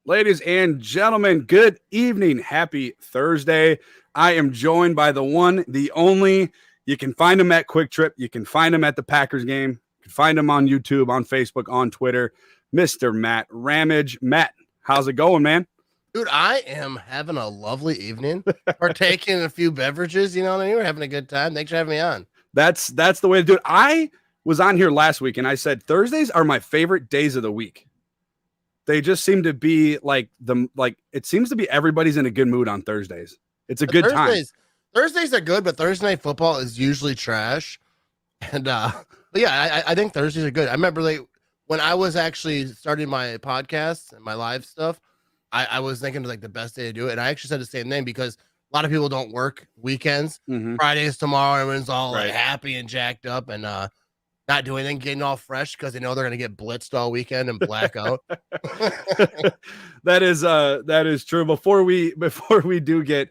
Ladies and gentlemen, good evening. Happy Thursday. I am joined by the one, the only. You can find him at Quick Trip. You can find him at the Packers game. You can find him on YouTube, on Facebook, on Twitter. Mr. Matt Ramage. Matt, how's it going, man? Dude, I am having a lovely evening. Partaking in a few beverages, you know what I mean? We're having a good time. Thanks for having me on. That's the way to do it. I was on here last week and I said Thursdays are my favorite days of the week. They just seem to be it seems to be everybody's in a good mood on Thursdays. It's a good time. Thursdays are good, but Thursday night football is usually trash. And but yeah, I think Thursdays are good. I remember when I was actually starting my podcast and my live stuff, I was thinking the best day to do it. And I actually said the same thing because a lot of people don't work weekends. Mm-hmm. Fridays tomorrow, everyone's all happy and jacked up and not doing anything, getting all fresh because they know they're going to get blitzed all weekend and black out. That is true. Before we do get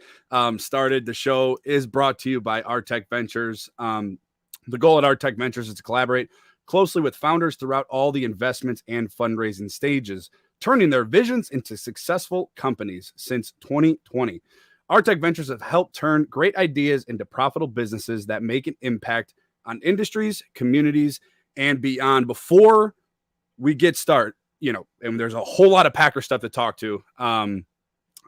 started, the show is brought to you by Artech Ventures. The goal at Artech Ventures is to collaborate closely with founders throughout all the investments and fundraising stages, turning their visions into successful companies since 2020. Artech Ventures have helped turn great ideas into profitable businesses that make an impact on industries, communities, and beyond. Before we get started, and there's a whole lot of Packer stuff to talk to. I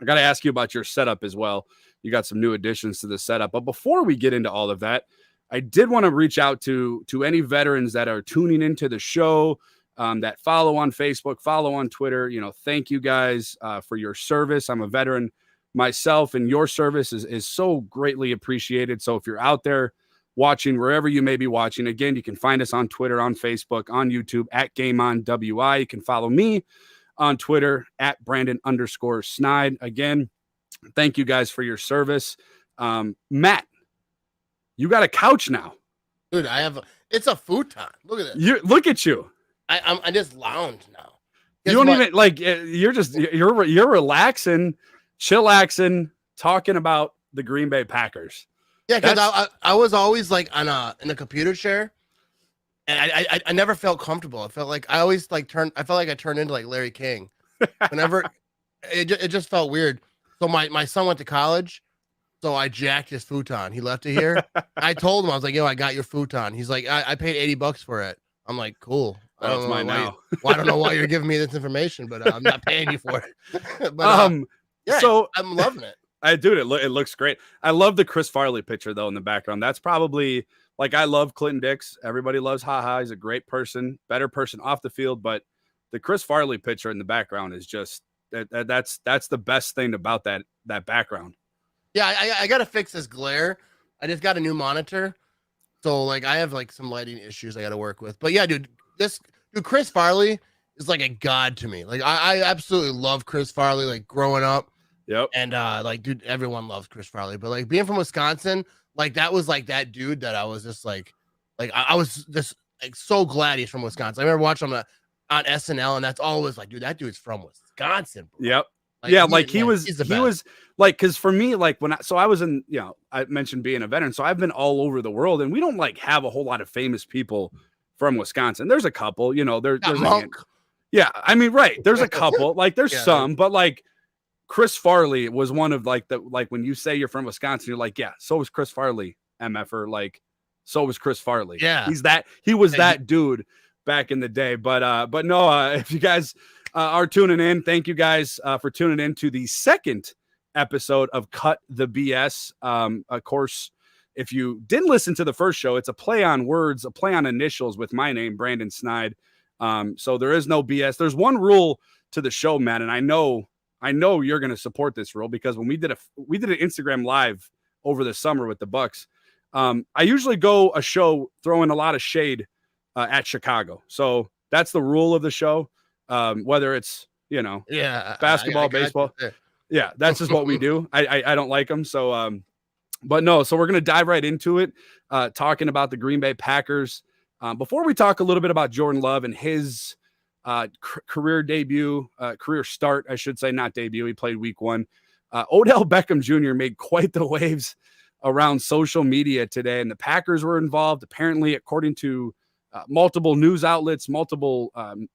got to ask you about your setup as well. You got some new additions to the setup. But before we get into all of that, I did want to reach out to any veterans that are tuning into the show, that follow on Facebook, follow on Twitter. Thank you guys for your service. I'm a veteran myself, and your service is so greatly appreciated. So if you're out there watching, wherever you may be watching, again, you can find us on Twitter, on Facebook, on YouTube at GameOnWI. You can follow me on Twitter at Brandon_Snide. Again, thank you guys for your service. Matt, you got a couch now. Dude, it's a futon. Look at this. Look at you. I just lounge now. You don't even you're relaxing, chillaxing, talking about the Green Bay Packers. Yeah, because I was always in a computer chair, and I never felt comfortable. I felt like I always I felt like I turned into Larry King. Whenever it just felt weird. So my son went to college, so I jacked his futon. He left it here. I told him, I was like, "Yo, I got your futon." He's like, "I paid $80 for it." I'm like, "Cool." I don't know why you're giving me this information, but I'm not paying you for it. So I'm loving it. It looks great. I love the Chris Farley picture though in the background. That's probably I love Clinton Dix. Everybody loves HaHa. He's a great person, better person off the field. But the Chris Farley picture in the background is just that's the best thing about that background. Yeah, I gotta fix this glare. I just got a new monitor, so I have some lighting issues I gotta work with. But yeah, dude, Chris Farley is a god to me. I absolutely love Chris Farley. Growing up. Yep. And dude, everyone loves Chris Farley, but being from Wisconsin, that was that dude that I was just I was just so glad he's from Wisconsin. I remember watching him on SNL, and that's always dude, that dude's from Wisconsin, bro. Yep. He was because for me, I was in, I mentioned being a veteran, so I've been all over the world, and we don't have a whole lot of famous people from Wisconsin. There's a couple, there's Monk. Yeah, I mean, right. There's a couple, there's some, but Chris Farley was one of when you say you're from Wisconsin, you're yeah, so was Chris Farley, MFer, so was Chris Farley. Yeah. He was that dude back in the day. But no, if you guys are tuning in, thank you guys for tuning in to the second episode of Cut the BS. Of course, if you didn't listen to the first show, it's a play on words, a play on initials with my name, Brandon Snide. So there is no BS. There's one rule to the show, man, and I know you're going to support this rule because when we did an Instagram live over the summer with the Bucks, I usually go a show throwing a lot of shade at Chicago. So that's the rule of the show. Whether it's, basketball, baseball. Yeah, that's just what we do. I don't like them. So, but no, so we're going to dive right into it, talking about the Green Bay Packers. Before we talk a little bit about Jordan Love and his career start, I should say, not debut. He played week 1. Odell Beckham Jr. made quite the waves around social media today, and the Packers were involved. Apparently, according to multiple news outlets, multiple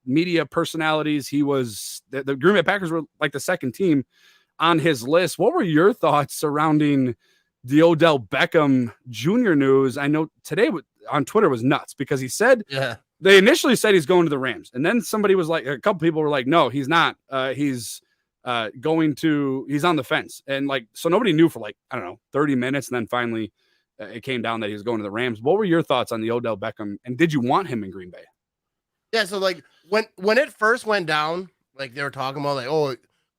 media personalities. He was the Green Bay Packers were like the second team on his list. What were your thoughts surrounding the Odell Beckham Jr. news? I know today on Twitter was nuts because he said they initially said he's going to the Rams, and then somebody was like, a couple people were like, no, he's not. He's on the fence, and like so nobody knew for like I don't know 30 minutes, and then finally it came down that he was going to the Rams. What were your thoughts on the Odell Beckham, and did you want him in Green Bay? Yeah, so like when it first went down, like they were talking about like, oh,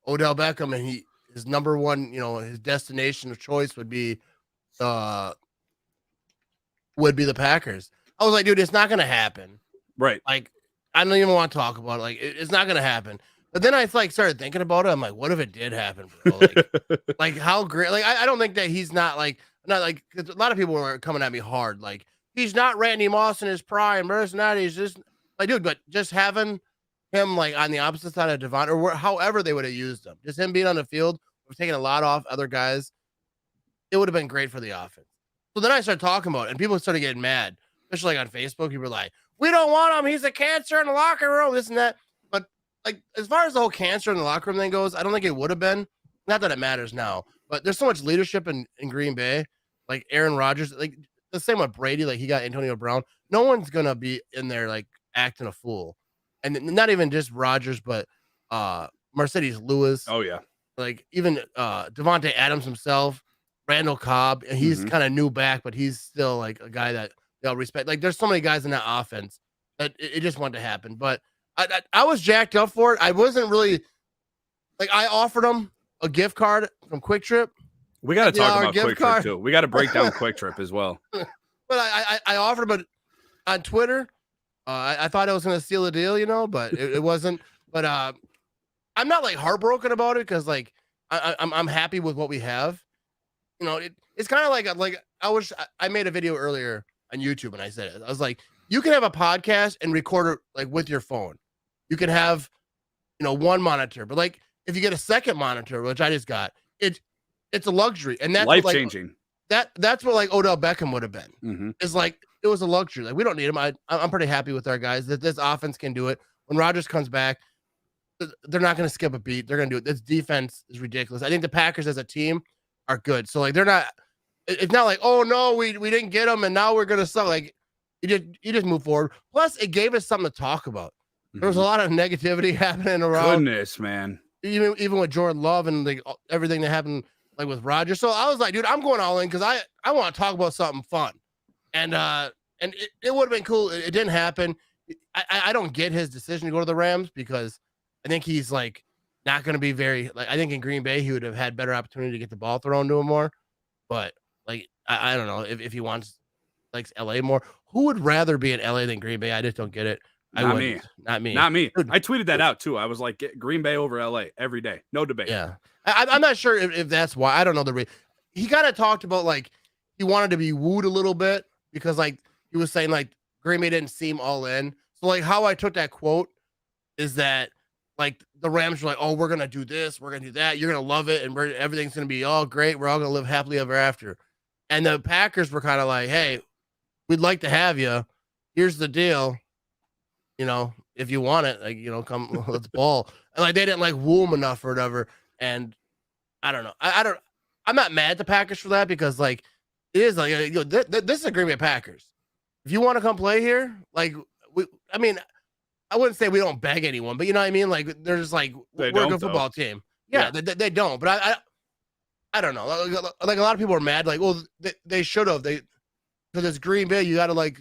Odell Beckham and his number one, his destination of choice would be the Packers. I was like, dude, it's not gonna happen. Right. Like, I don't even want to talk about it. Like, it's not gonna happen. But then I like started thinking about it. I'm like, what if it did happen, bro? Like how great? Like, I don't think that he's not like because a lot of people were coming at me hard. Like, he's not Randy Moss in his prime. Or not. He's just like, dude, but just having him like on the opposite side of Devon or however they would have used him, just him being on the field, we're taking a lot off other guys. It would have been great for the offense. So then I started talking about it, and people started getting mad, especially like on Facebook. People were like, we don't want him. He's a cancer in the locker room, this and that. But like, as far as the whole cancer in the locker room thing goes, I don't think it would have been. Not that it matters now, but there's so much leadership in Green Bay. Like Aaron Rodgers, like the same with Brady, like he got Antonio Brown. No one's going to be in there like acting a fool. And not even just Rodgers, but Mercedes Lewis. Oh, yeah. Like even Devontae Adams himself, Randall Cobb. And he's kind of new back, but he's still like a guy that they'll respect. Like there's so many guys in that offense that it just wanted to happen. But I was jacked up for it. I wasn't really like I offered him a gift card from Quick Trip. We got to talk about Quick Trip too. We got to break down Quick Trip as well. But I offered him on Twitter. I thought I was going to steal a deal, but it wasn't. But I'm not like heartbroken about it because like I'm happy with what we have. It's kind of like I made a video earlier on YouTube and I said it. I was like, you can have a podcast and record it like with your phone. You can have one monitor, but like if you get a second monitor, which I just got, it's a luxury, and that's life changing. That's what like Odell Beckham would have been. Mm-hmm. It's like it was a luxury. Like we don't need him. I'm pretty happy with our guys that this offense can do it. When Rodgers comes back, they're not going to skip a beat. They're going to do it. This defense is ridiculous. I think the Packers as a team are good. So like they're not. It's not like, oh no, we didn't get them and now we're going to suck. Like you just move forward. Plus, it gave us something to talk about. There was a lot of negativity happening around. Goodness, man. Even with Jordan Love and like everything that happened like with Rodgers. So I was like, dude, I'm going all in because I want to talk about something fun. And it would have been cool. It didn't happen. I don't get his decision to go to the Rams because I think he's like not going to be very like I think in Green Bay he would have had better opportunity to get the ball thrown to him more. But like I don't know if he likes LA more. Who would rather be in LA than Green Bay? I just don't get it. Not me. Not me. Dude. I tweeted that out too. I was like, get Green Bay over LA every day. No debate. Yeah. I'm not sure if that's why. I don't know the reason. He kind of talked about like he wanted to be wooed a little bit because like he was saying like Green Bay didn't seem all in. So like how I took that quote is that like the Rams were like, oh, we're going to do this. We're going to do that. You're going to love it. And everything's going to be all great. We're all going to live happily ever after. And the Packers were kind of like, hey, we'd like to have you. Here's the deal. If you want it, like, come, let's ball. And like, they didn't like woo him enough or whatever. And I don't know. I'm not mad at the Packers for that because like, it is like, this is a Green Bay Packers. If you want to come play here, like, I wouldn't say we don't beg anyone, but you know what I mean? Like, they're just like, we're a good football team. Yeah. They don't, but I don't know. Like a lot of people are mad. Like, well, they should have. Because it's Green Bay, you got to like,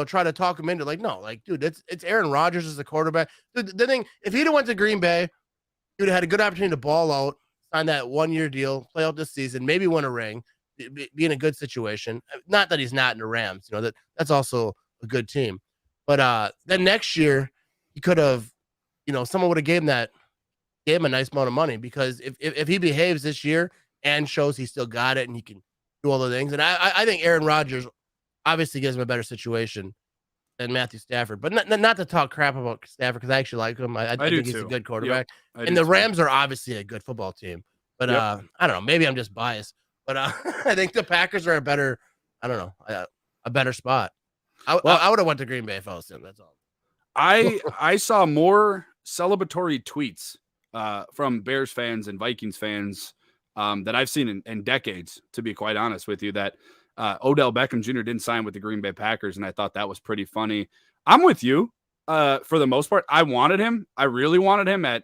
try to talk him into like, no, like, dude, it's Aaron Rodgers as the quarterback. Dude, the thing, if he'd have went to Green Bay, he would have had a good opportunity to ball out, sign that 1-year deal, play out this season, maybe win a ring, be in a good situation. Not that he's not in the Rams, that's also a good team. But then next year, he could have, someone would have gave him a nice amount of money because if he behaves this year and shows he still got it and he can do all the things, and I think Aaron Rodgers obviously gives him a better situation than Matthew Stafford, but not to talk crap about Stafford because I actually like him. I think he's a good quarterback, and the Rams are obviously a good football team. But I don't know, maybe I'm just biased, but I think the Packers are a better spot. I would have went to Green Bay if I was him. That's all. I saw more celebratory tweets from Bears fans and Vikings fans that I've seen in decades, to be quite honest with you, that Odell Beckham Jr. didn't sign with the Green Bay Packers, and I thought that was pretty funny. I'm with you for the most part. I wanted him. I really wanted him at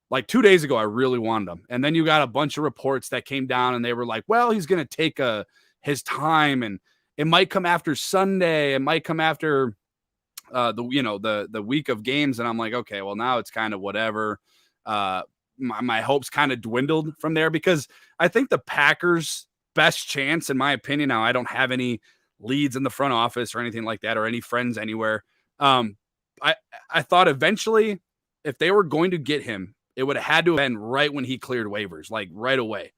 like 2 days ago. I really wanted him. And then you got a bunch of reports that came down and they were like, well, he's going to take his time and it might come after Sunday. It might come after the week of games. And I'm like, okay, well now it's kind of whatever. My hopes kind of dwindled from there because I think the Packers' best chance, in my opinion, now I don't have any leads in the front office or anything like that or any friends anywhere. I thought eventually if they were going to get him, it would have had to have been right when he cleared waivers, like right away.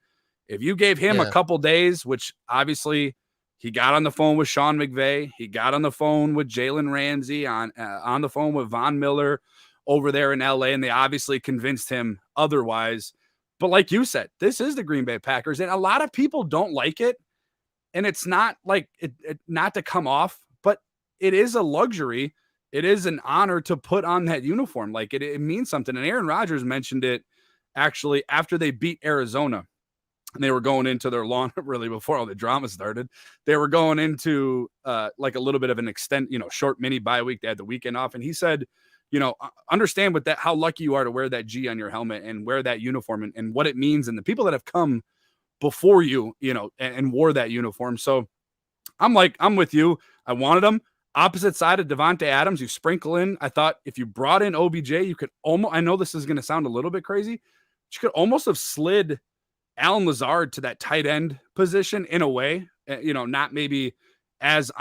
If you gave him a couple days, which obviously he got on the phone with Sean McVay, he got on the phone with Jalen Ramsey, on the phone with Von Miller over there in LA, and they obviously convinced him otherwise. But like you said, this is the Green Bay Packers, and a lot of people don't like it. And it's not like it not to come off, but it is a luxury. It is an honor to put on that uniform. Like it means something. And Aaron Rodgers mentioned it actually after they beat Arizona. And they were going into their lawn really before all the drama started. They were going into like a little bit of an short mini bye week. They had the weekend off. And he said, understand with that, how lucky you are to wear that G on your helmet and wear that uniform and what it means. And the people that have come before you, and wore that uniform. So I'm with you. I wanted him. Opposite side of Devontae Adams, you sprinkle in. I thought if you brought in OBJ, you could almost, I know this is going to sound a little bit crazy, but you could almost have slid Alan Lazard to that tight end position in a way, not maybe as,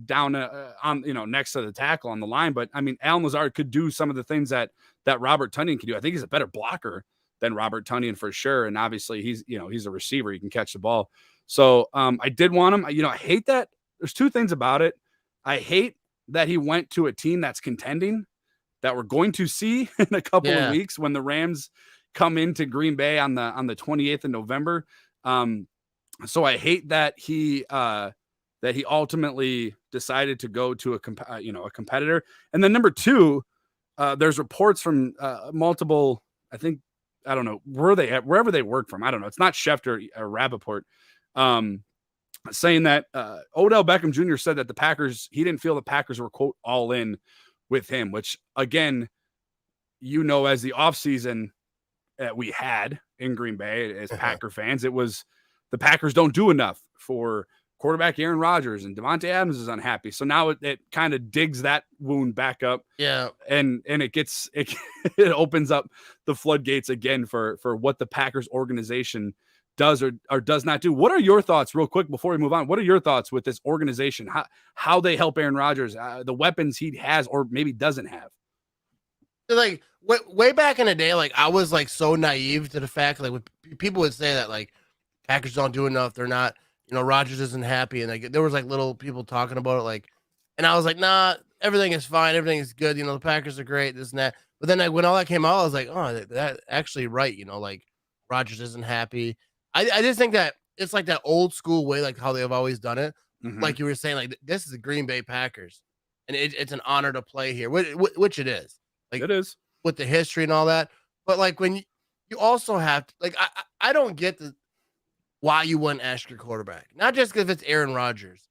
down on, next to the tackle on the line. But I mean, Alan Lazard could do some of the things that Robert Tonyan can do. I think he's a better blocker than Robert Tonyan for sure. And obviously he's a receiver. He can catch the ball. So I did want him. I hate that. There's two things about it. I hate that he went to a team that's contending, that we're going to see in a couple of weeks when the Rams come into Green Bay on the 28th of November. So I hate that he ultimately decided to go to a competitor. And then number two, there's reports from multiple, I don't know wherever they work from. I don't know. It's not Schefter or Rappaport. Saying that Odell Beckham Jr. said that he didn't feel the Packers were, quote, all in with him, which again, as the offseason that we had in Green Bay as Packer fans, it was the Packers don't do enough for quarterback Aaron Rodgers, and Devontae Adams is unhappy. So now it kind of digs that wound back up. Yeah. And it opens up the floodgates again for what the Packers organization does or does not do. What are your thoughts real quick before we move on? What are your thoughts with this organization? How they help Aaron Rodgers, the weapons he has or maybe doesn't have? Like way back in the day, like I was like so naive to the fact, like when people would say that like Packers don't do enough. They're not, Rodgers isn't happy. And like, there was like little people talking about it. Like, and I was like, nah, everything is fine. Everything is good. The Packers are great, this and that. But then like when all that came out, I was like, oh, that actually right. Like Rodgers isn't happy. I just think that it's like that old school way, like how they have always done it. Mm-hmm. Like you were saying, like this is the Green Bay Packers, and it's an honor to play here, which it is. Like it is with the history and all that. But like when you also have to, like I don't get why you wouldn't ask your quarterback, not just because it's Aaron Rodgers.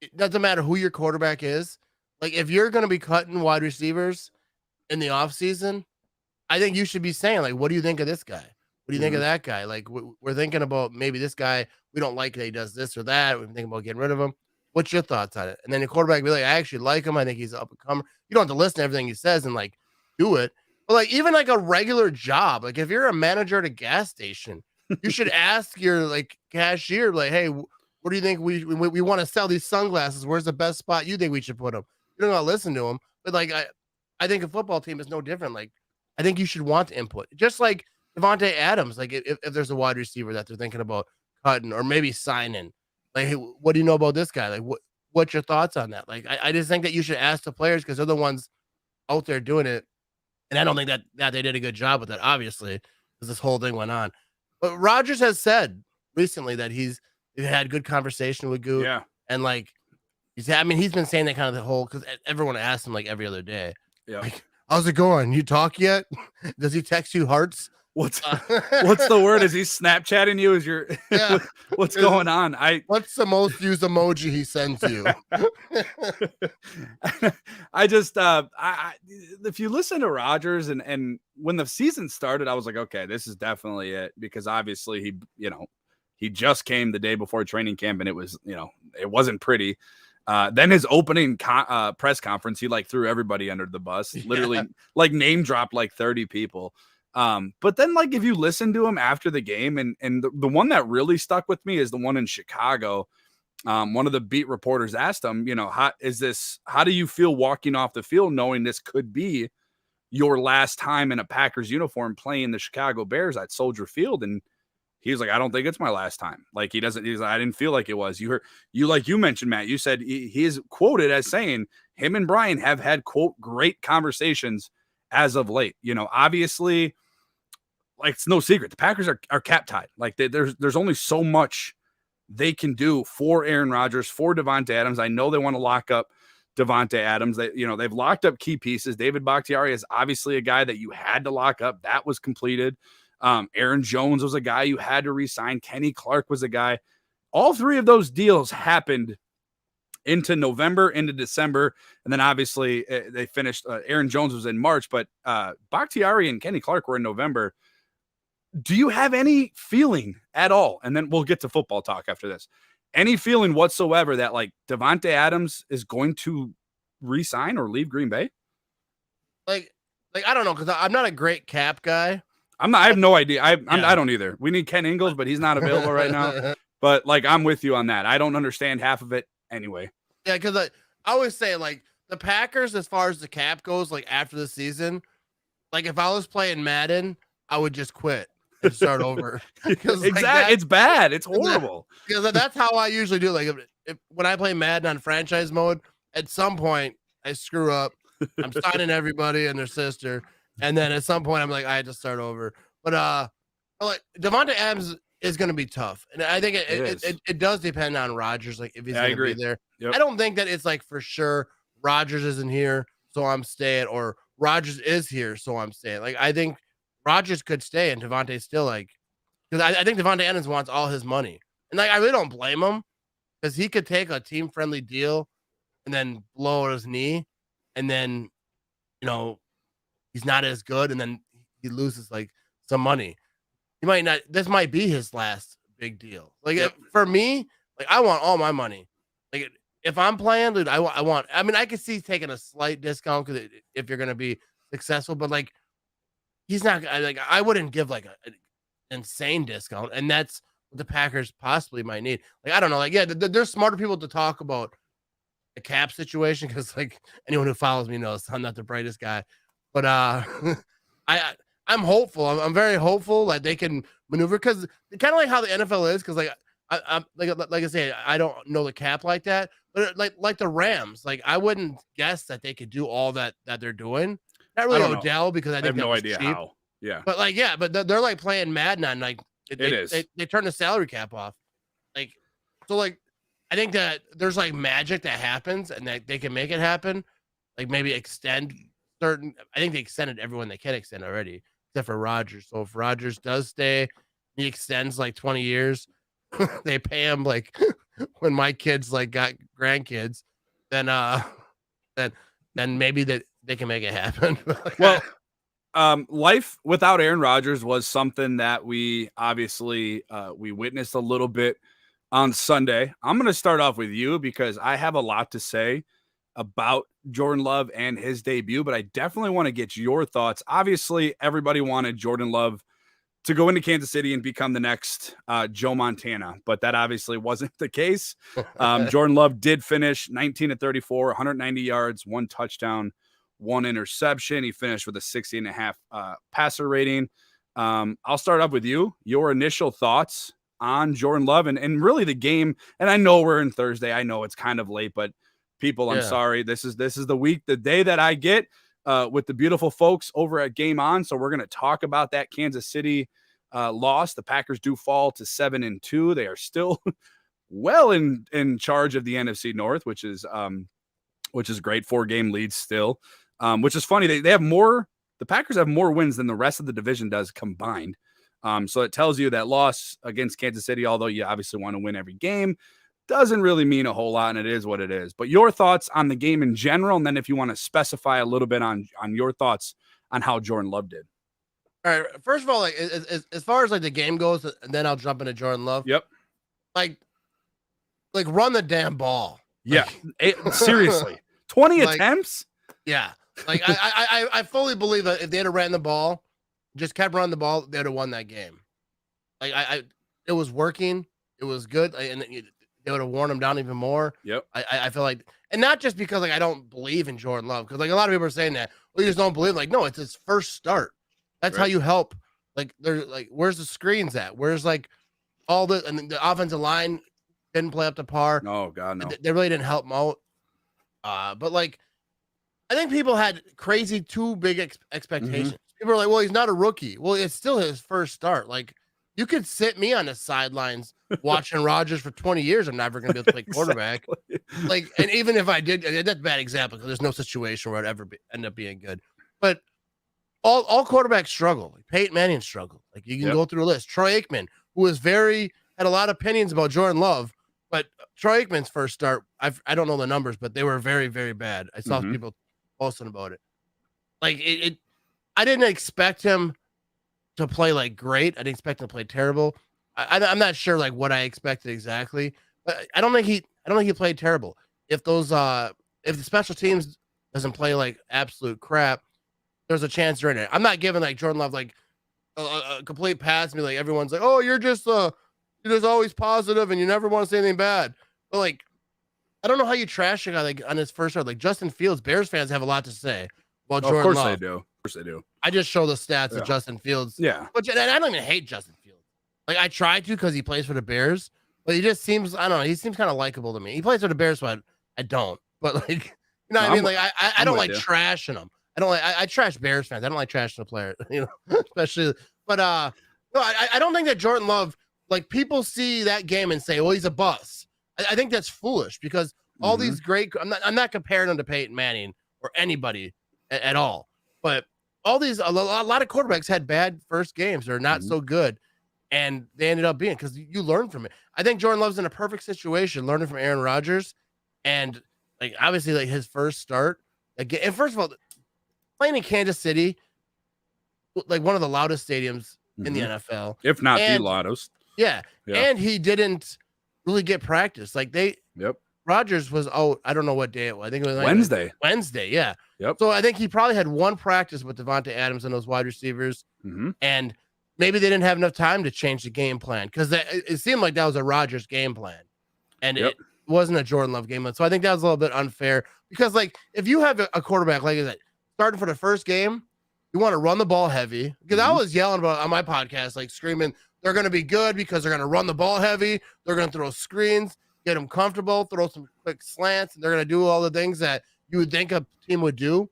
It doesn't matter who your quarterback is. Like if you're going to be cutting wide receivers in the offseason, I think you should be saying like, what do you think of this guy? What do you think of that guy? Like, we're thinking about maybe this guy, we don't like that he does this or that. We're thinking about getting rid of him. What's your thoughts on it? And then the quarterback be like, I actually like him. I think he's up and comer. You don't have to listen to everything he says and like do it. But like, even like a regular job, like if you're a manager at a gas station, you should ask your like cashier, like, hey, what do you think we want to sell these sunglasses? Where's the best spot you think we should put them? You don't got to listen to them. But like, I think a football team is no different. Like, I think you should want input. Just like Devontae Adams, like if there's a wide receiver that they're thinking about cutting or maybe signing, like, hey, what do you know about this guy? Like, what's your thoughts on that? Like, I just think that you should ask the players because they're the ones out there doing it. And I don't think that they did a good job with that, obviously, because this whole thing went on. But Rodgers has said recently that he's had good conversation with Goop. Yeah. And like, He's been saying that kind of the whole, because everyone asks him like every other day. Yeah. Like, how's it going? You talk yet? Does he text you hearts? What's the word? Is he Snapchatting you? Is your Yeah. what's going on? What's the most used emoji he sends you? I just if you listen to Rodgers and when the season started, I was like, okay, this is definitely it, because obviously he just came the day before training camp and it was, it wasn't pretty. Then his opening press conference, he like threw everybody under the bus, literally like name dropped like 30 people. But then like if you listen to him after the game, and the one that really stuck with me is the one in Chicago. One of the beat reporters asked him, how do you feel walking off the field knowing this could be your last time in a Packers uniform playing the Chicago Bears at Soldier Field? And he was like, I don't think it's my last time. Like he's like, I didn't feel like it was. Like you mentioned, Matt, you said he is quoted as saying him and Brian have had, quote, great conversations as of late. Obviously, like it's no secret, the Packers are cap tied. Like there's only so much they can do for Aaron Rodgers, for Davante Adams. I know they want to lock up Davante Adams. They've locked up key pieces. David Bakhtiari is obviously a guy that you had to lock up. That was completed. Aaron Jones was a guy you had to re-sign. Kenny Clark was a guy. All three of those deals happened into November, into December, and then obviously they finished. Aaron Jones was in March, but Bakhtiari and Kenny Clark were in November. Do you have any feeling at all? And then we'll get to football talk after this. Any feeling whatsoever that like Davante Adams is going to re-sign or leave Green Bay? Like I don't know, because I'm not a great cap guy. I have no idea. I don't either. We need Ken Ingles, but he's not available right now. But like, I'm with you on that. I don't understand half of it anyway. Yeah, because I always say like the Packers, as far as the cap goes, like after the season, like if I was playing Madden, I would just quit and start over. Exactly, it's bad. It's horrible. Because that's how I usually do. Like when I play Madden on franchise mode, at some point I screw up. I'm signing everybody and their sister. And then at some point, I'm like, I had to start over. But like Davante Adams is going to be tough, and I think it does depend on Rodgers, like if he's going to be there. Yep. I don't think that it's like for sure Rodgers isn't here, so I'm staying, or Rodgers is here, so I'm staying. Like I think Rodgers could stay, and Davante's still like, because I think Davante Adams wants all his money, and like I really don't blame him, because he could take a team friendly deal and then blow his knee, and then he's not as good, and then he loses like some money. He might not. This might be his last big deal. Like for me, like I want all my money. Like if I'm playing, dude, I want. I mean, I could see taking a slight discount because if you're gonna be successful, but like he's not. Like I wouldn't give like an insane discount, and that's what the Packers possibly might need. Like I don't know. Like there's smarter people to talk about the cap situation, because like anyone who follows me knows I'm not the brightest guy. But I'm hopeful. I'm very hopeful that they can maneuver, because kind of like how the NFL is. Because like I'm like I say, I don't know the cap like that. But like the Rams, like I wouldn't guess that they could do all that they're doing. Not really Odell, because I think have no idea cheap. How. Yeah. But like but they're like playing Madden on like they turn the salary cap off. Like so like I think that there's like magic that happens, and that they can make it happen. Like maybe extend certain. I think they extended everyone they can extend already, except for Rodgers. So if Rodgers does stay, he extends like 20 years. They pay him like when my kids like got grandkids, then maybe that they can make it happen. Well, life without Aaron Rodgers was something that we obviously we witnessed a little bit on Sunday. I'm going to start off with you, because I have a lot to say about Jordan Love and his debut, but I definitely want to get your thoughts. Obviously, everybody wanted Jordan Love to go into Kansas City and become the next Joe Montana, but that obviously wasn't the case. Jordan Love did finish 19-34, 190 yards, 1 touchdown, 1 interception. He finished with a 60.5 passer rating. I'll start up with you. Your initial thoughts on Jordan Love and really the game. And I know we're in Thursday. I know it's kind of late, but people, I'm sorry. This is the day that I get with the beautiful folks over at Game On. So we're going to talk about that Kansas City loss. The Packers do fall to 7-2. They are still well in charge of the NFC North, which is great. 4-game leads still, which is funny. They have more. The Packers have more wins than the rest of the division does combined. So it tells you that loss against Kansas City, although you obviously want to win every game, doesn't really mean a whole lot, and it is what it is. But your thoughts on the game in general, and then if you want to specify a little bit on your thoughts on how Jordan Love did. All right. First of all, like as far as like the game goes, and then I'll jump into Jordan Love. Yep. Like run the damn ball. Yeah. Seriously. 20 attempts? Yeah. Like I fully believe that if they had ran the ball, just kept running the ball, they'd have won that game. Like it was working. It was good. And they would have worn him down even more. Yep. I feel like, and not just because like I don't believe in Jordan Love, because like a lot of people are saying that, well, you just don't believe. Like, no, it's his first start. That's right. How you help. Like, there's like, where's the screens at? Where's like all the, and the offensive line didn't play up to par. Oh God, no. They really didn't help him out. But like, I think people had crazy too big expectations. Mm-hmm. People are like, well, he's not a rookie. Well, it's still his first start. Like, you could sit me on the sidelines watching Rodgers for 20 years. I'm never going to be able to play quarterback. Exactly. Like, and even if I did, that's a bad example because there's no situation where I'd ever end up being good. But all quarterbacks struggle. Like Peyton Manning struggled. Like, you can go through a list. Troy Aikman, who was had a lot of opinions about Jordan Love, but Troy Aikman's first start, I don't know the numbers, but they were very, very bad. I saw people posting about it. Like, I didn't expect him to play like great. I didn't expect him to play terrible. I'm not sure like what I expected exactly, but I don't think he played terrible. If the special teams doesn't play like absolute crap, there's a chance they're in it. I'm not giving like Jordan Love like a complete pass and be like, everyone's like, oh, you're just always positive and you never want to say anything bad. But like, I don't know how you trash a guy like on his first start. Like Justin Fields, Bears fans have a lot to say about Jordan Love. Of course they do. I just show the stats of Justin Fields. Yeah. Which, and I don't even hate Justin Fields. Like, I try to because he plays for the Bears, but he just seems, I don't know, he seems kind of likable to me. He plays for the Bears, so I don't. But, like, you know what I mean? Like, I don't like trashing them. I trash Bears fans. I don't like trashing a player, you know, especially. But, no, I don't think that Jordan Love, like, people see that game and say, well, he's a bust. I think that's foolish because all these great, I'm not comparing him to Peyton Manning or anybody at all, but all these, a lot of quarterbacks had bad first games. They're not so good. And they ended up being, because you learn from it. I think Jordan Love's in a perfect situation, learning from Aaron Rodgers. And like, obviously like his first start again. And first of all, playing in Kansas City, like one of the loudest stadiums in the NFL, if not the loudest. Yeah. And he didn't really get practice. Like Rodgers was out. I don't know what day it was. I think it was Wednesday. Wednesday, yeah. Yep. So I think he probably had one practice with Devontae Adams and those wide receivers, and maybe they didn't have enough time to change the game plan because it seemed like that was a Rodgers game plan, and it wasn't a Jordan Love game plan. So I think that was a little bit unfair because, like, if you have a quarterback like that starting for the first game, you want to run the ball heavy. Because I was yelling about on my podcast, like screaming, they're going to be good because they're going to run the ball heavy. They're going to throw screens, get them comfortable, throw some quick slants, and they're going to do all the things that you would think a team would do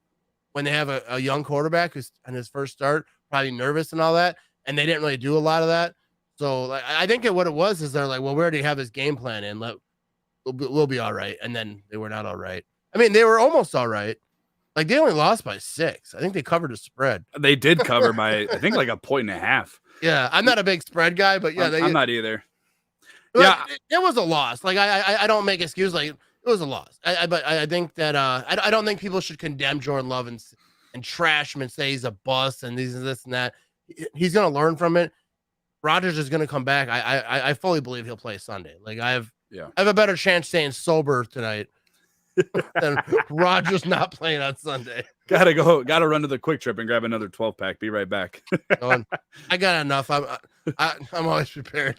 when they have a young quarterback who's on his first start, probably nervous and all that, and they didn't really do a lot of that. So like, I think what it was is they're like, well, we already have this game plan in. We'll be all right. And then they were not all right. I mean, they were almost all right. Like, they only lost by 6. I think they covered the spread. They did cover by, I think, like 1.5. Yeah, I'm not a big spread guy, but yeah. I'm not either. Yeah, it was a loss. Like, I don't make excuses. Like, it was a loss. But I think that I don't think people should condemn Jordan Love and trash him and say he's a bust and this and that. He's gonna learn from it. Rodgers is gonna come back. I fully believe he'll play Sunday. Like, I have a better chance staying sober tonight than Rodgers not playing on Sunday. Gotta run to the Quick Trip and grab another 12-pack. Be right back. I got enough. I'm always prepared.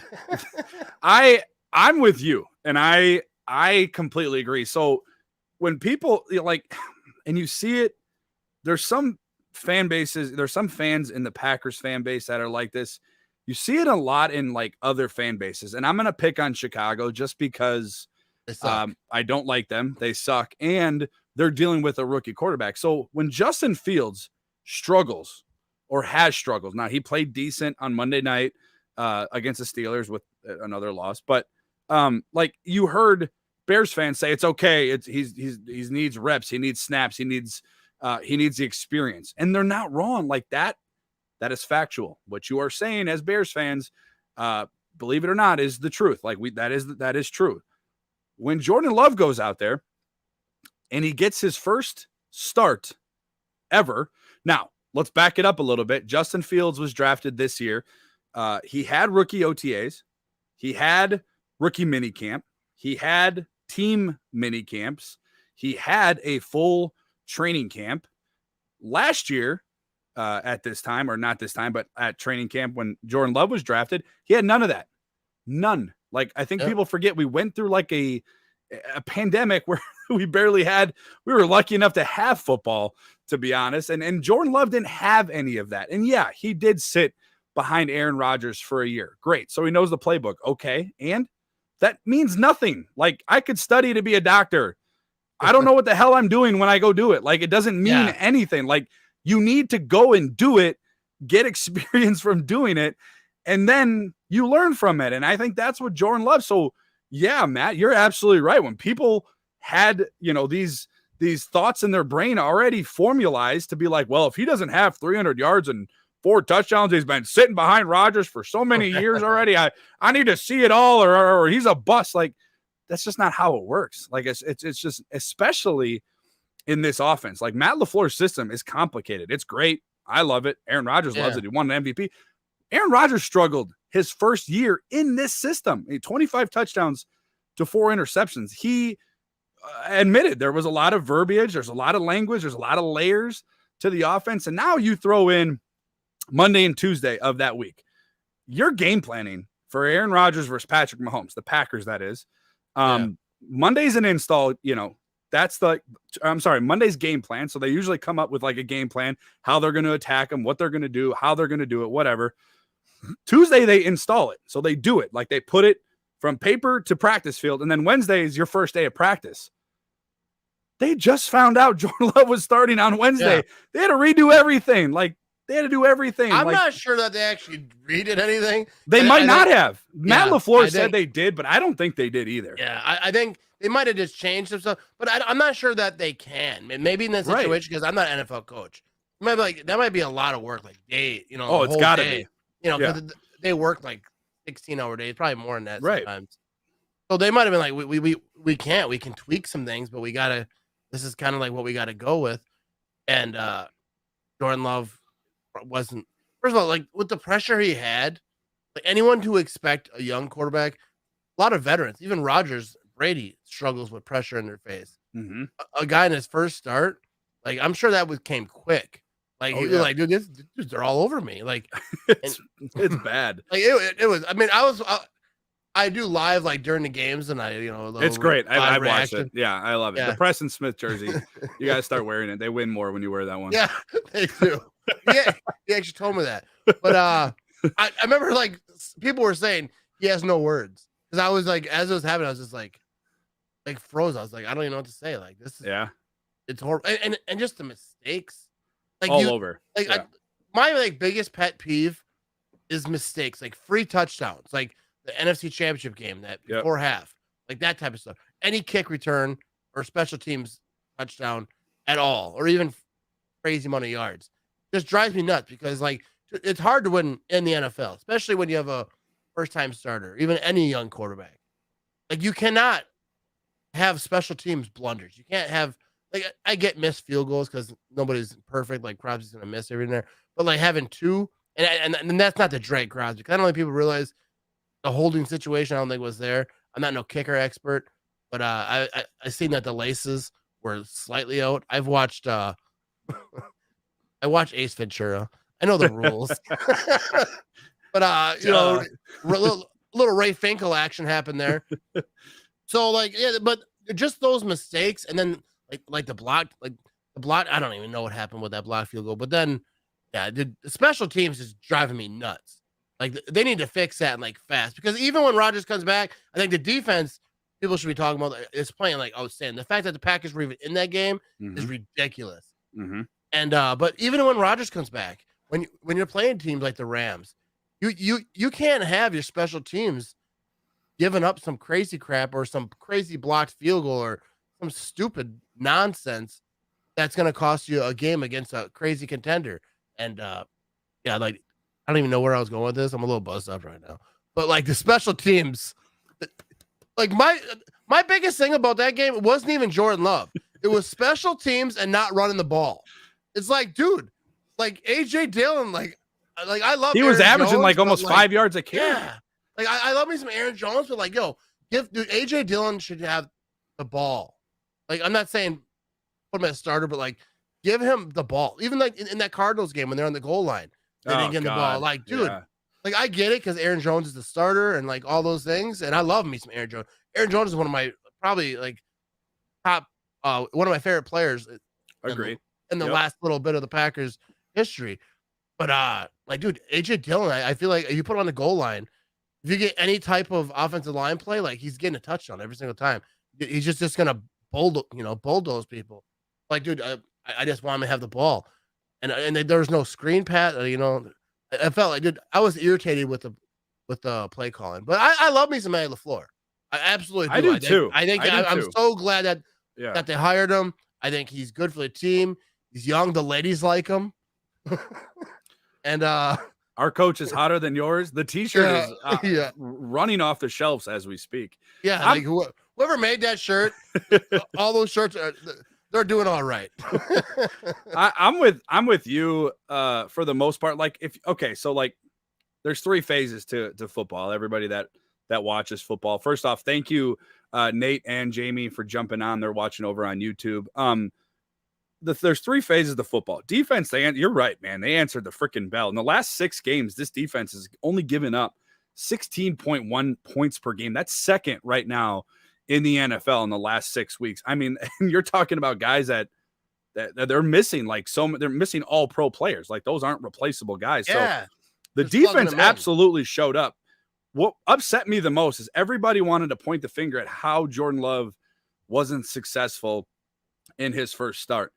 I'm with you, and I completely agree. So when people like, and you see it, there's some fan bases, there's some fans in the Packers fan base that are like this. You see it a lot in like other fan bases, and I'm gonna pick on Chicago just because I don't like them. They suck, and they're dealing with a rookie quarterback. So when Justin Fields struggles or has struggled, now he played decent on Monday night against the Steelers with another loss, but Like you heard Bears fans say it's okay. He needs reps, he needs snaps, he needs the experience, and they're not wrong. Like that is factual. What you are saying as Bears fans, believe it or not, is the truth. Like that is true. When Jordan Love goes out there and he gets his first start ever. Now, let's back it up a little bit. Justin Fields was drafted this year. He had rookie OTAs. He had rookie minicamp. He had team mini camps. He had a full training camp. Last year, at this time, or not this time, but at training camp when Jordan Love was drafted, he had none of that. None. Like, I think people forget we went through like a pandemic where we were lucky enough to have football, to be honest. And Jordan Love didn't have any of that. And yeah, he did sit behind Aaron Rodgers for a year. Great. So he knows the playbook. Okay. And that means nothing. Like, I could study to be a doctor. I don't know what the hell I'm doing when I go do it. Like, it doesn't mean anything. Like, you need to go and do it, get experience from doing it, and then you learn from it. And I think that's what Jordan Love. So yeah, Matt, you're absolutely right. When people had, these thoughts in their brain already formalized to be like, well, if he doesn't have 300 yards and 4 touchdowns, he's been sitting behind Rodgers for so many years already. I need to see it all, or he's a bust. Like, that's just not how it works. Like, it's just, especially in this offense, like Matt LaFleur's system is complicated. It's great. I love it. Aaron Rodgers loves it. He won an MVP. Aaron Rodgers struggled his first year in this system. 25 touchdowns to 4 interceptions. He admitted there was a lot of verbiage. There's a lot of language. There's a lot of layers to the offense. And now you throw in Monday and Tuesday of that week. You're game planning for Aaron Rodgers versus Patrick Mahomes, the Packers, that is. Monday's an install, Monday's game plan. So they usually come up with like a game plan, how they're going to attack them, what they're going to do, how they're going to do it, whatever. Tuesday, they install it. So they do it. Like, they put it from paper to practice field. And then Wednesday is your first day of practice. They just found out Jordan Love was starting on Wednesday. They had to redo everything. Like, they had to do everything. I'm not sure that they actually redid anything. They might not have. Matt LaFleur said they did, but I don't think they did either. Yeah, I think they might have just changed some stuff, but I'm not sure that they can. Maybe in that situation, because I'm not an NFL coach. That might be a lot of work, like it's got to be. Because they work like 16-hour days, probably more than that sometimes. So they might have been like, we can't. We can tweak some things, but this is kind of like what we got to go with. And Jordan Love wasn't, first of all, like, with the pressure he had, like, anyone to expect a young quarterback, a lot of veterans, even Rodgers, Brady struggles with pressure in their face. Mm-hmm. A guy in his first start, like, I'm sure that came quick. Like, he was like, dude, they're all over me. Like, it's bad. Like, it was. I mean, I do live like during the games, and it's great. I watched it. Yeah, I love it. Yeah. The Preston Smith jersey, you guys start wearing it. They win more when you wear that one. Yeah, they do. Yeah, he actually told me that. But I remember, like, people were saying he has no words, because I was like, as it was happening, I was just like froze. I was like, I don't even know what to say. Like, this is it's horrible, and just the mistakes. Like, all over. Like, my biggest pet peeve is mistakes, like free touchdowns, like the NFC Championship game that before half, like that type of stuff. Any kick return or special teams touchdown at all, or even crazy amount of yards, just drives me nuts, because like it's hard to win in the NFL, especially when you have a first-time starter, even any young quarterback. Like, you cannot have special teams blunders. You can't have. Like, I get missed field goals because nobody's perfect. Like, Crosby's going to miss every there. But, like, having 2, and that's not to drag Crosby, because I don't think people realize the holding situation, I don't think, was there. I'm not no kicker expert, but I seen that the laces were slightly out. I've watched I watched Ace Ventura. I know the rules. But, little Ray Finkel action happened there. So, like, but just those mistakes, and then like the block, I don't even know what happened with that block field goal. But then, the special teams is driving me nuts. Like, they need to fix that, like, fast, because even when Rodgers comes back, I think the defense people should be talking about is playing like outstanding. The fact that the Packers were even in that game is ridiculous. Mm-hmm. And but even when Rodgers comes back, when you're playing teams like the Rams, you can't have your special teams giving up some crazy crap or some crazy blocked field goal or some stupid nonsense that's going to cost you a game against a crazy contender. And yeah, like I don't even know where I was going with this. I'm a little buzzed up right now. But like the special teams, like my biggest thing about that game wasn't even Jordan Love. It was special teams and not running the ball. It's like, dude, like AJ Dillon, like I love. He was Aaron averaging Jones, like almost 5 yards a carry. Yeah, like I love me some Aaron Jones, but like, yo, dude, AJ Dillon should have the ball. Like I'm not saying put him as starter, but like give him the ball. Even like in that Cardinals game when they're on the goal line, they didn't get the ball. Like, dude, like I get it because Aaron Jones is the starter and like all those things, and I love me some Aaron Jones. Aaron Jones is one of my probably like top, one of my favorite players. Agree. In the last little bit of the Packers history, but like, dude, AJ Dillon, I feel like you put him on the goal line, if you get any type of offensive line play, like he's getting a touchdown every single time. He's just gonna bulldoze people. Like, dude, I just want him to have the ball, and there was no screen pass. I felt like, dude, I was irritated with the play calling, but I love me some Matt LaFleur. I absolutely do. I do too. I think I'm so glad that they hired him. I think he's good for the team. He's young. The ladies like him. And our coach is hotter than yours. The t-shirt is running off the shelves as we speak. Yeah, like whoever made that shirt, all those shirts they're doing all right. I'm with you for the most part. Like so like there's 3 phases to football. Everybody that watches football. First off, thank you Nate and Jamie for jumping on. They're watching over on YouTube. There's 3 phases of football. Defense, you're right, man. They answered the freaking bell. In the last 6 games, this defense has only given up 16.1 points per game. That's second right now in the NFL in the last 6 weeks. I mean, you're talking about guys that they're missing, like they're missing all pro players. Like those aren't replaceable guys. Yeah, so the defense absolutely showed up. What upset me the most is everybody wanted to point the finger at how Jordan Love wasn't successful in his first start.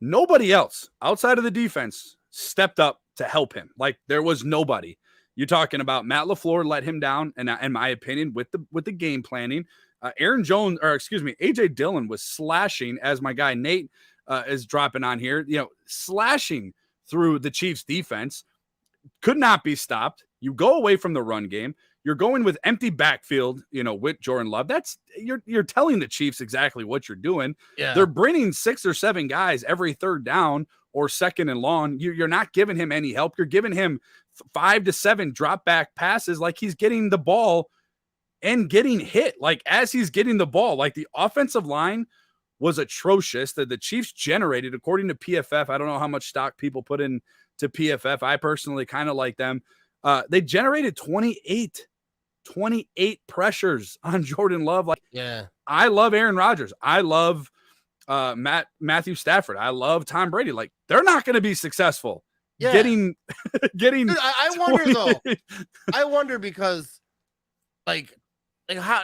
Nobody else outside of the defense stepped up to help him. Like there was nobody. You're talking about Matt LaFleur let him down, and in my opinion, with the game planning, AJ Dillon was slashing, as my guy Nate is dropping on here. Slashing through the Chiefs defense, could not be stopped. You go away from the run game. You're going with empty backfield, with Jordan Love. That's you're telling the Chiefs exactly what you're doing. Yeah. They're bringing 6 or 7 guys every third down or second and long. You're not giving him any help. You're giving him 5 to 7 drop back passes. Like he's getting the ball and getting hit. Like as he's getting the ball, like the offensive line was atrocious. That the Chiefs generated, according to PFF. I don't know how much stock people put in to PFF. I personally kind of like them. They generated 28 pressures on Jordan Love. Like, yeah, I love Aaron Rodgers. I love Matthew Stafford. I love Tom Brady. Like, they're not going to be successful getting. Dude, I wonder though. I wonder because, like how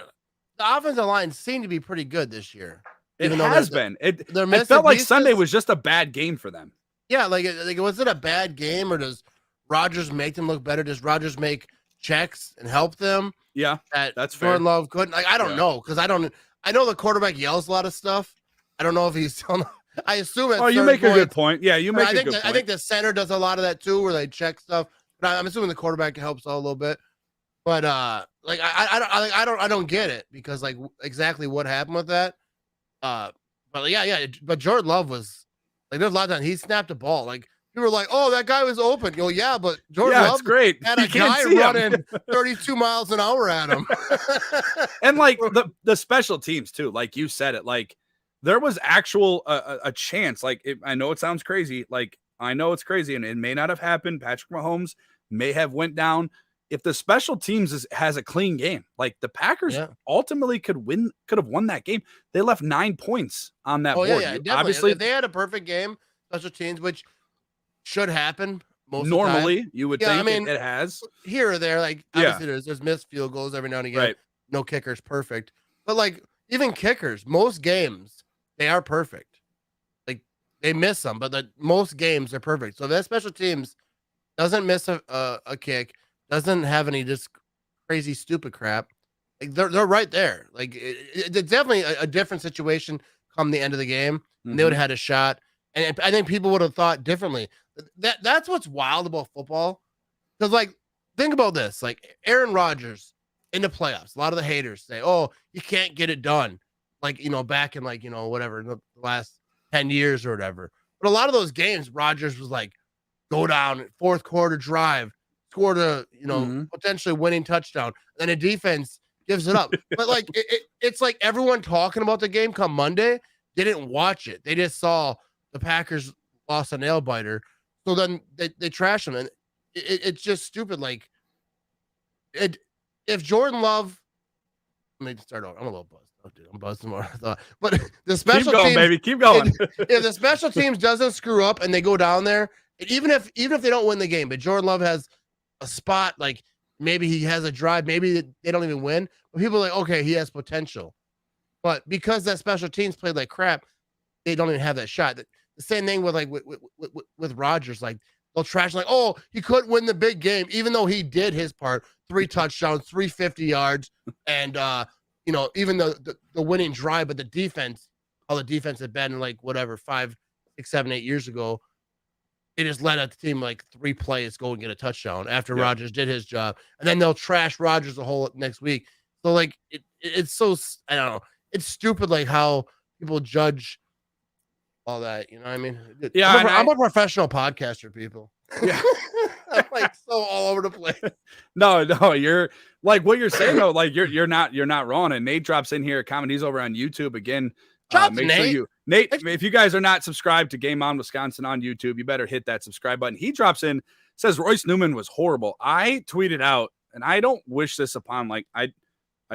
the offensive line seemed to be pretty good this year. It has been. It felt like Sunday was just a bad game for them. Yeah, like was it a bad game, or does Rodgers make them look better? Does Rodgers make checks and help them? Yeah, that's fair. Jordan Love couldn't. Like, I don't know, because I know the quarterback yells a lot of stuff. I don't know if he's telling. I assume. You make a good point. Yeah, you make a good point. I think the center does a lot of that too, where they check stuff. But I'm assuming the quarterback helps out a little bit. But like I don't get it, because like exactly what happened with that. But yeah. But Jordan Love was like, there's a lot of time he snapped the ball. Like, you were like, oh, that guy was open. Yo, yeah, but Jordan Love great. had a guy running 32 miles an hour at him. And like the special teams too, like you said it, like there was actual a chance. Like I know it sounds crazy. Like I know it's crazy, and it may not have happened. Patrick Mahomes may have went down. If the special teams has a clean game, like the Packers ultimately could have won that game. They left 9 points on that board. Yeah, obviously, if they had a perfect game, special teams, which should happen normally, of the time. You would think. I mean, it has here or there. Like obviously, there's missed field goals every now and again. Right. No kicker's perfect, but like even kickers, most games they are perfect. Like they miss some, but most games are perfect. So if that special teams doesn't miss a kick, doesn't have any just crazy stupid crap, Like they're right there. Like it's definitely a different situation come the end of the game, and they would have had a shot. And I think people would have thought differently. That's what's wild about football. Because like think about this, like Aaron Rodgers in the playoffs. A lot of the haters say, "Oh, you can't get it done." Like back in like whatever in the last 10 years or whatever. But a lot of those games, Rodgers was like, go down fourth quarter drive, scored a potentially winning touchdown, and the defense gives it up. But like it's like everyone talking about the game come Monday didn't watch it. They just saw the Packers lost a nail biter, so then they trash them, and it's just stupid. Like if Jordan Love, let me start out. I'm a little buzzed. Oh, dude, I'm buzzing more than I thought. But the special keep going, teams, baby, keep going. If the special teams doesn't screw up and they go down there, even if they don't win the game, but Jordan Love has a spot, like maybe he has a drive, maybe they don't even win, but people are like, okay, he has potential. But because that special teams played like crap, they don't even have that shot. The same thing with like with Rodgers, like they'll trash like, oh, he couldn't win the big game, even though he did his part, 3 touchdowns, 350 yards, and even the winning drive, but the defense, how the defense had been like whatever 5, 6, 7, 8 years ago. They just let a team like 3 plays go and get a touchdown after Rodgers did his job, and then they'll trash Rodgers the whole next week. So like it's so, I don't know, it's stupid like how people judge all that. You know what I mean? Yeah, I'm a professional podcaster, people. Yeah, I'm like so all over the place. No, you're like what you're saying though. Like you're not wrong. And Nate drops in here a comment. He's over on YouTube again. Make sure you, Nate, if you guys are not subscribed to Game On Wisconsin on YouTube, you better hit that subscribe button. He drops in, says Royce Newman was horrible. I tweeted out, and I don't wish this upon, like, I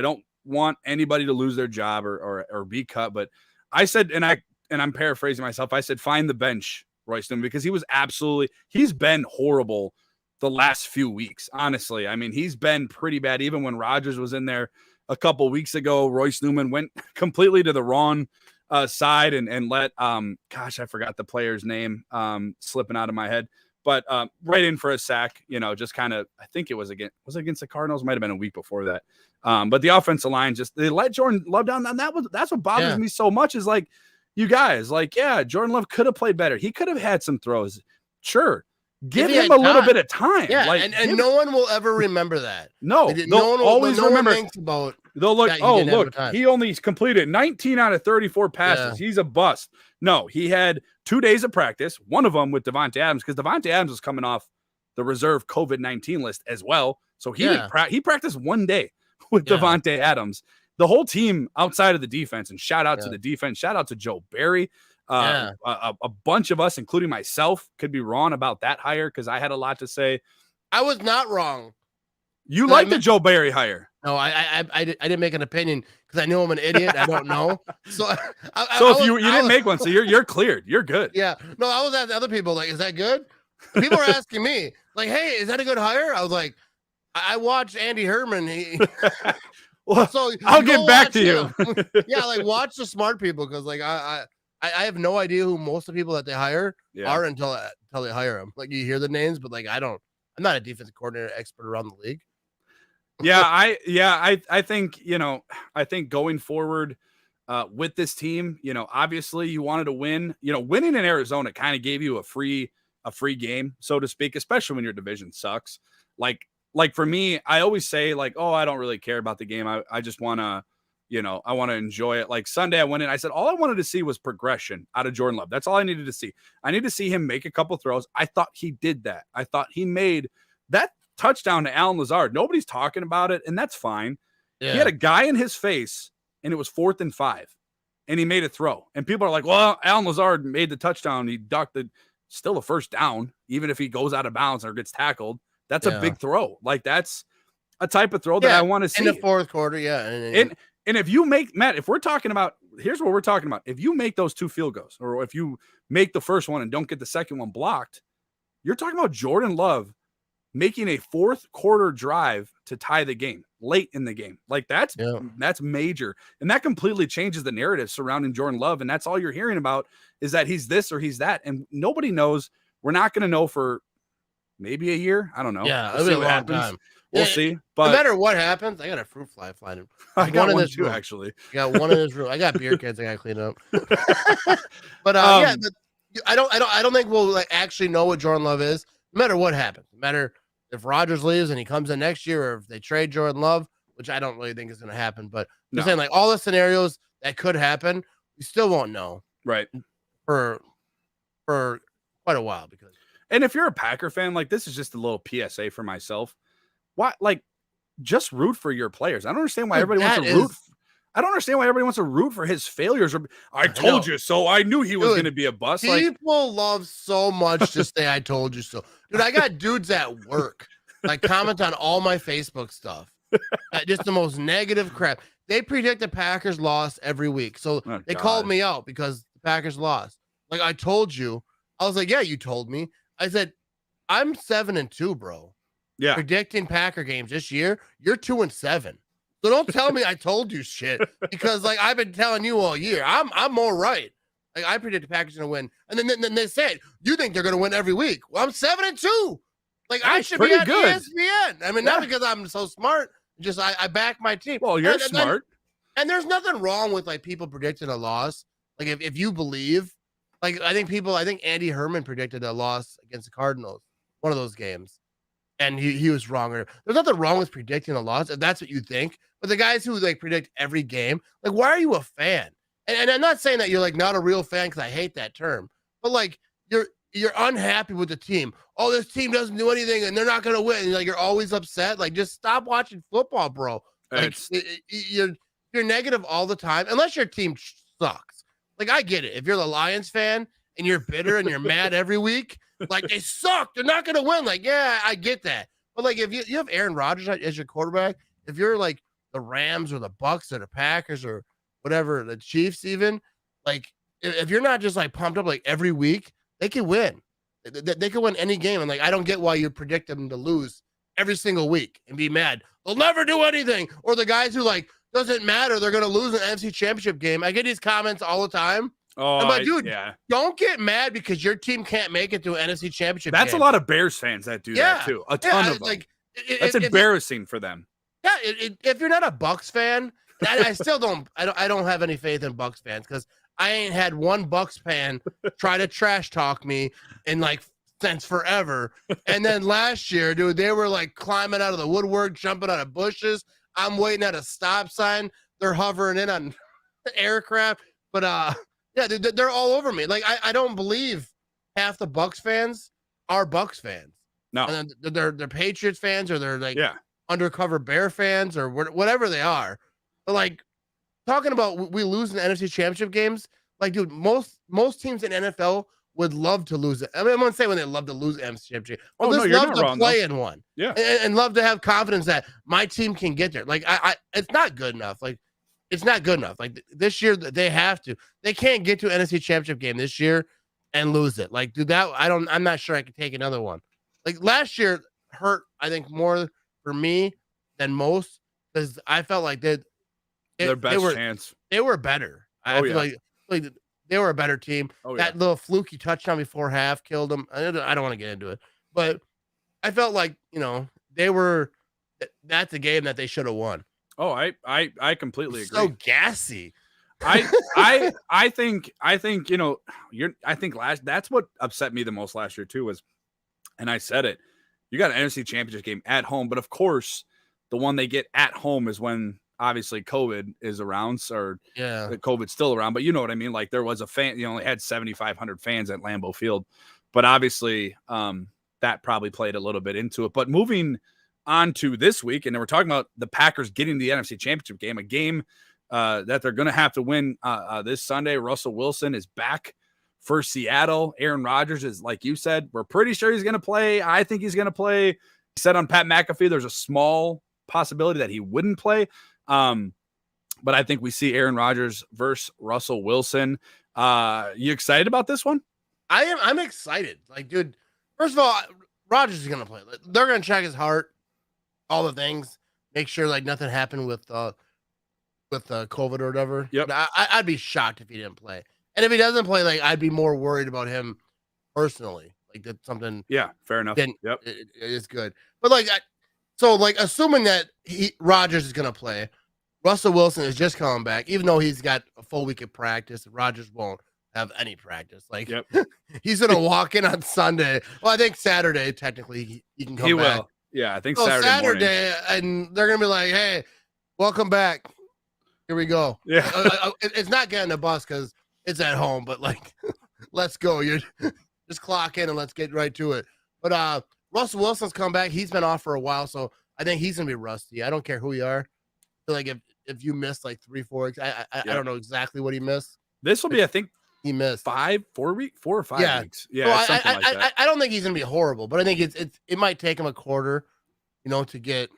don't want anybody to lose their job or be cut, but I said, and I'm paraphrasing myself, I said, find the bench, Royce Newman, because he's been horrible the last few weeks. Honestly, I mean, he's been pretty bad. Even when Rodgers was in there a couple weeks ago, Royce Newman went completely to the wrong side and let I forgot the player's name, slipping out of my head, but right in for a sack, just kind of, I think it was against the Cardinals, might have been a week before that. But the offensive line they let Jordan Love down, and that's what bothers me so much is like, you guys, like, yeah, Jordan Love could have played better. He could have had some throws. Sure. Give him a little bit of time. Yeah, like, and no one will ever remember that. No, no one will always remember. They'll look, look, he only completed 19 out of 34 passes. Yeah. He's a bust. No, he had 2 days of practice, one of them with Davante Adams, because Davante Adams was coming off the reserve COVID-19 list as well. So he he practiced 1 day with Davante Adams. The whole team outside of the defense, and shout out to the defense, shout out to Joe Barry. A bunch of us, including myself, could be wrong about that hire because I had a lot to say. I was not wrong. You like the Joe Barry hire? No, I didn't make an opinion because I knew I'm an idiot. I don't know. So if you didn't make one, so you're cleared. You're good. Yeah. No, I was asking other people like, is that good? People are asking me like, hey, is that a good hire? I was like, I watched Andy Herman. Well, so I'll get back to you. Yeah, like watch the smart people because like I have no idea who most of the people that they hire are until they hire them. Like you hear the names, but like I'm not a defensive coordinator expert around the league. I think I think going forward with this team, obviously you wanted to win. Winning in Arizona kind of gave you a free game, so to speak, especially when your division sucks. Like for me, I always say like, oh, I don't really care about the game. I just want to, I want to enjoy it. Like Sunday I went in, I said, all I wanted to see was progression out of Jordan Love. That's all I needed to see. I need to see him make a couple throws. I thought he did that. I thought he made that touchdown to Allen Lazard. Nobody's talking about it, and that's fine. Yeah. He had a guy in his face, and it was 4th and 5, and he made a throw. And people are like, well, Allen Lazard made the touchdown. He ducked still a first down, even if he goes out of bounds or gets tackled. That's a big throw. Like that's a type of throw that I want to see in the fourth quarter. Yeah. And if you make, Matt, if we're talking about, here's what we're talking about. If you make those 2 field goals, or if you make the first one and don't get the second one blocked, you're talking about Jordan Love making a 4th quarter drive to tie the game late in the game. Like that's major. And that completely changes the narrative surrounding Jordan Love. And that's all you're hearing about is that he's this or he's that. And nobody knows. We're not going to know for maybe a year. I don't know. Yeah, we'll see what happens. Time. we'll Yeah, see. no But matter what happens, I got a fruit fly flying. I got in one this too, room. actually. I got one in this room. I got beer cans I got to clean up. But yeah, but I don't think we'll like actually know what Jordan Love is, no matter what happens. No matter if Rodgers leaves and he comes in next year, or if they trade Jordan Love, which I don't really think is going to happen. But I'm saying like all the scenarios that could happen, we still won't know, right? For quite a while. Because and if you're a Packer fan, like this is just a little PSA for myself. Why, like, just root for your players. I don't understand why everybody wants to root. I don't understand why everybody wants to root for his failures. Or I told you so. I knew he was going to be a bust. People love so much to say "I told you so." Dude, I got dudes at work like comment on all my Facebook stuff. Just the most negative crap. They predict the Packers loss every week, so they called me out because the Packers lost. Like I told you, I was like, "Yeah, you told me." I said, "I'm 7-2, bro." Yeah, predicting Packer games this year, you're 2-7. So don't tell me I told you shit, because like I've been telling you all year, I'm more right. Like I predict the Packers gonna win, and then they said you think they're gonna win every week. Well, I'm 7-2. Like I should be on ESPN. I mean, not because I'm so smart, just I back my team. Well, you're smart, and there's nothing wrong with like people predicting a loss. Like if you believe, like I think Andy Herman predicted a loss against the Cardinals, one of those games. And he was wrong. There's nothing wrong with predicting a loss if that's what you think. But the guys who like predict every game, like, why are you a fan? And I'm not saying that you're like not a real fan, because I hate that term. But like you're unhappy with the team. Oh, this team doesn't do anything and they're not gonna win. And, like you're always upset. Like just stop watching football, bro. Like you're negative all the time, unless your team sucks. Like I get it. If you're the Lions fan and you're bitter and you're mad every week. Like they suck. They're not gonna win. Like, yeah, I get that. But like if you have Aaron Rodgers as your quarterback, if you're like the Rams or the Bucks or the Packers or whatever, the Chiefs even, like if you're not just like pumped up like every week, they can win. They can win any game. And like I don't get why you predict them to lose every single week and be mad. They'll never do anything. Or the guys who like doesn't matter, they're gonna lose an NFC championship game. I get these comments all the time. Oh, I'm like, dude, don't get mad because your team can't make it to an NFC championship That's game. a lot of Bears fans that do that too. A ton of them. Like, that's embarrassing for them. Yeah, if you're not a Bucks fan, I still don't. I don't have any faith in Bucks fans, because I ain't had one Bucks fan try to trash talk me in like since forever. And then last year, dude, they were like climbing out of the woodwork, jumping out of bushes. I'm waiting at a stop sign. They're hovering in on aircraft, but yeah, they're all over me. Like I don't believe half the Bucks fans are Bucks fans. No, and they're Patriots fans, or they're like undercover Bear fans, or whatever they are. But like talking about we lose in the NFC Championship games, like dude, most teams in NFL would love to lose it. I mean, I'm gonna say when they love to lose the NFC Championship, well, just love to play in one, and love to have confidence that my team can get there. Like I it's not good enough. Like. It's not good enough. Like this year, they have to. They can't get to an NFC Championship game this year and lose it. Like, dude, I'm not sure I could take another one. Like last year hurt, I think, more for me than most, because I felt like their best chance. They were better. I feel like they were a better team. That little fluky touchdown before half killed them. I don't want to get into it, but I felt like they were. That's a game that they should have won. Oh, I completely agree. So gassy. I think that's what upset me the most last year too was, and I said it, you got an NFC Championship game at home, but of course the one they get at home is when obviously COVID is around, or COVID's still around, but you know what I mean? Like there was a fan, only had 7,500 fans at Lambeau Field, but obviously that probably played a little bit into it. But moving on to this week, and we're talking about the Packers getting the NFC Championship game, a game that they're going to have to win this Sunday. Russell Wilson is back for Seattle. Aaron Rodgers is, like you said, we're pretty sure he's going to play. I think he's going to play. He said on Pat McAfee there's a small possibility that he wouldn't play. But I think we see Aaron Rodgers versus Russell Wilson. You excited about this one? I'm excited. Like, dude, first of all, Rodgers is going to play. They're going to check his heart, all the things, make sure like nothing happened with COVID or whatever. Yep. I'd be shocked if he didn't play. And if he doesn't play, like I'd be more worried about him personally. Like that's something. Yeah, fair enough. Then yep, it is good. But like So, like, assuming that Rodgers is going to play, Russell Wilson is just coming back, even though he's got a full week of practice. Rodgers won't have any practice. Like, Yep. he's going to walk in on Sunday. Well, I think Saturday, technically, he can come He back. will. Yeah, I think So Saturday morning. and they're going to be like, hey, welcome back. Here we go. Yeah. It's not getting a bus because it's at home, but, like, let's go. You just clock in and let's get right to it. But Russell Wilson's come back. He's been off for a while, so I think he's going to be rusty. I don't care who you are. I feel like if you missed like 3-4 weeks, I don't know exactly what he missed. This will be, I think, he missed 4 or 5 weeks. Yeah, so something like that. I don't think he's gonna be horrible, but I think it might take him a quarter, to get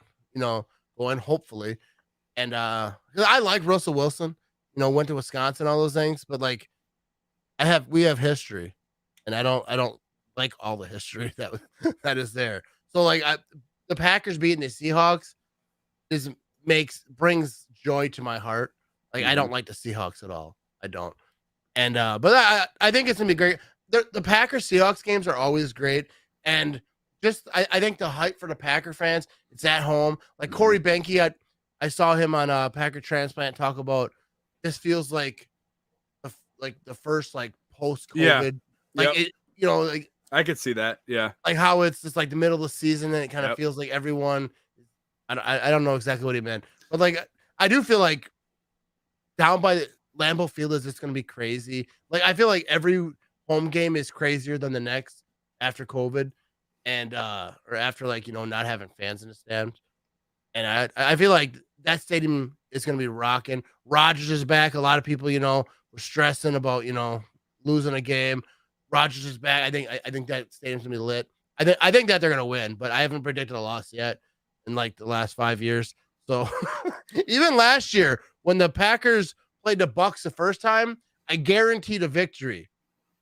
going. Hopefully, and I like Russell Wilson. Went to Wisconsin, all those things, but like we have history, and I don't like all the history that is there. So like the Packers beating the Seahawks brings joy to my heart. Like I don't like the Seahawks at all. I don't. And but I think it's gonna be great. The Packers Seahawks games are always great, and just I think the hype for the Packer fans, it's at home. Like Corey Benke, I saw him on Packer Transplant talk about this feels like the first like post COVID, it like I could see that, yeah, like how it's just like the middle of the season and it kind of feels like everyone. I don't know exactly what he meant, but like I do feel like down by the Lambeau Field is just going to be crazy. Like I feel like every home game is crazier than the next after COVID, and or after like not having fans in the stand. And I feel like that stadium is going to be rocking. Rodgers is back. A lot of people were stressing about losing a game. Rodgers is back. I think that stadium's going to be lit. I think that they're going to win, but I haven't predicted a loss yet in like the last 5 years. So even last year when the Packers played the Bucs the first time, I guaranteed a victory.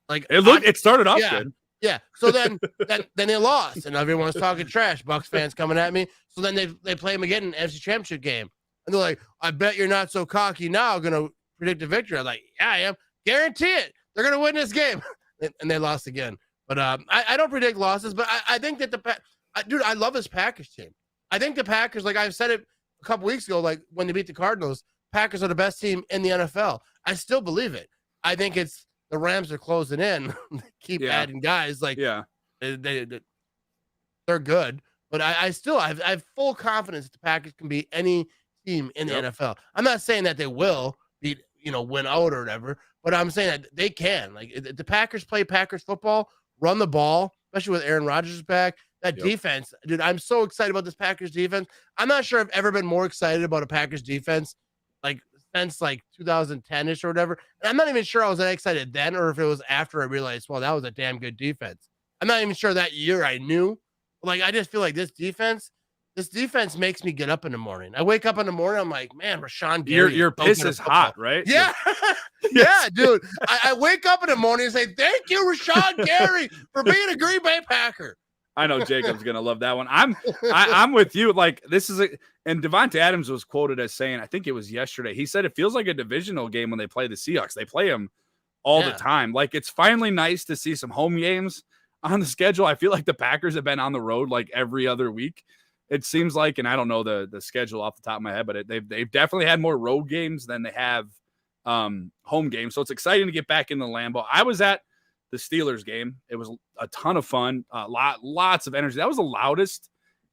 Like it started off good. Yeah. So then they lost, and everyone was talking trash. Bucs fans coming at me. So then they play them again in an NFC Championship game, and they're like, "I bet you're not so cocky now, gonna predict a victory." I'm like, "Yeah, I am. Guarantee it. They're gonna win this game," and they lost again. But I don't predict losses, but I think that dude, I love this Packers team. I think the Packers, like I've said it a couple weeks ago, like when they beat the Cardinals. Packers are the best team in the NFL. I still believe it. I think it's the Rams are closing in. Keep adding guys. Like, they're good. But I still have full confidence that the Packers can beat any team in the NFL. I'm not saying that they will beat, win out or whatever, but I'm saying that they can. Like, if the Packers play Packers football, run the ball, especially with Aaron Rodgers back. That defense, dude, I'm so excited about this Packers defense. I'm not sure I've ever been more excited about a Packers defense like since like 2010-ish or whatever. And I'm not even sure I was that excited then or if it was after I realized, well, that was a damn good defense. I'm not even sure that year I knew. Like, I just feel like this defense makes me get up in the morning. I wake up in the morning, I'm like, man, Rashawn Gary. Your piss is hot, right? Yeah. Yeah, dude. I wake up in the morning and say, thank you, Rashawn Gary, for being a Green Bay Packer. I know Jacob's gonna love that one. I'm with you. Like this is and Devontae Adams was quoted as saying, I think it was yesterday. He said it feels like a divisional game when they play the Seahawks. They play them all the time. Like it's finally nice to see some home games on the schedule. I feel like the Packers have been on the road like every other week. It seems like, and I don't know the schedule off the top of my head, but they've definitely had more road games than they have home games. So it's exciting to get back in the Lambeau. I was at the Steelers game. It was a ton of fun, lots of energy. That was the loudest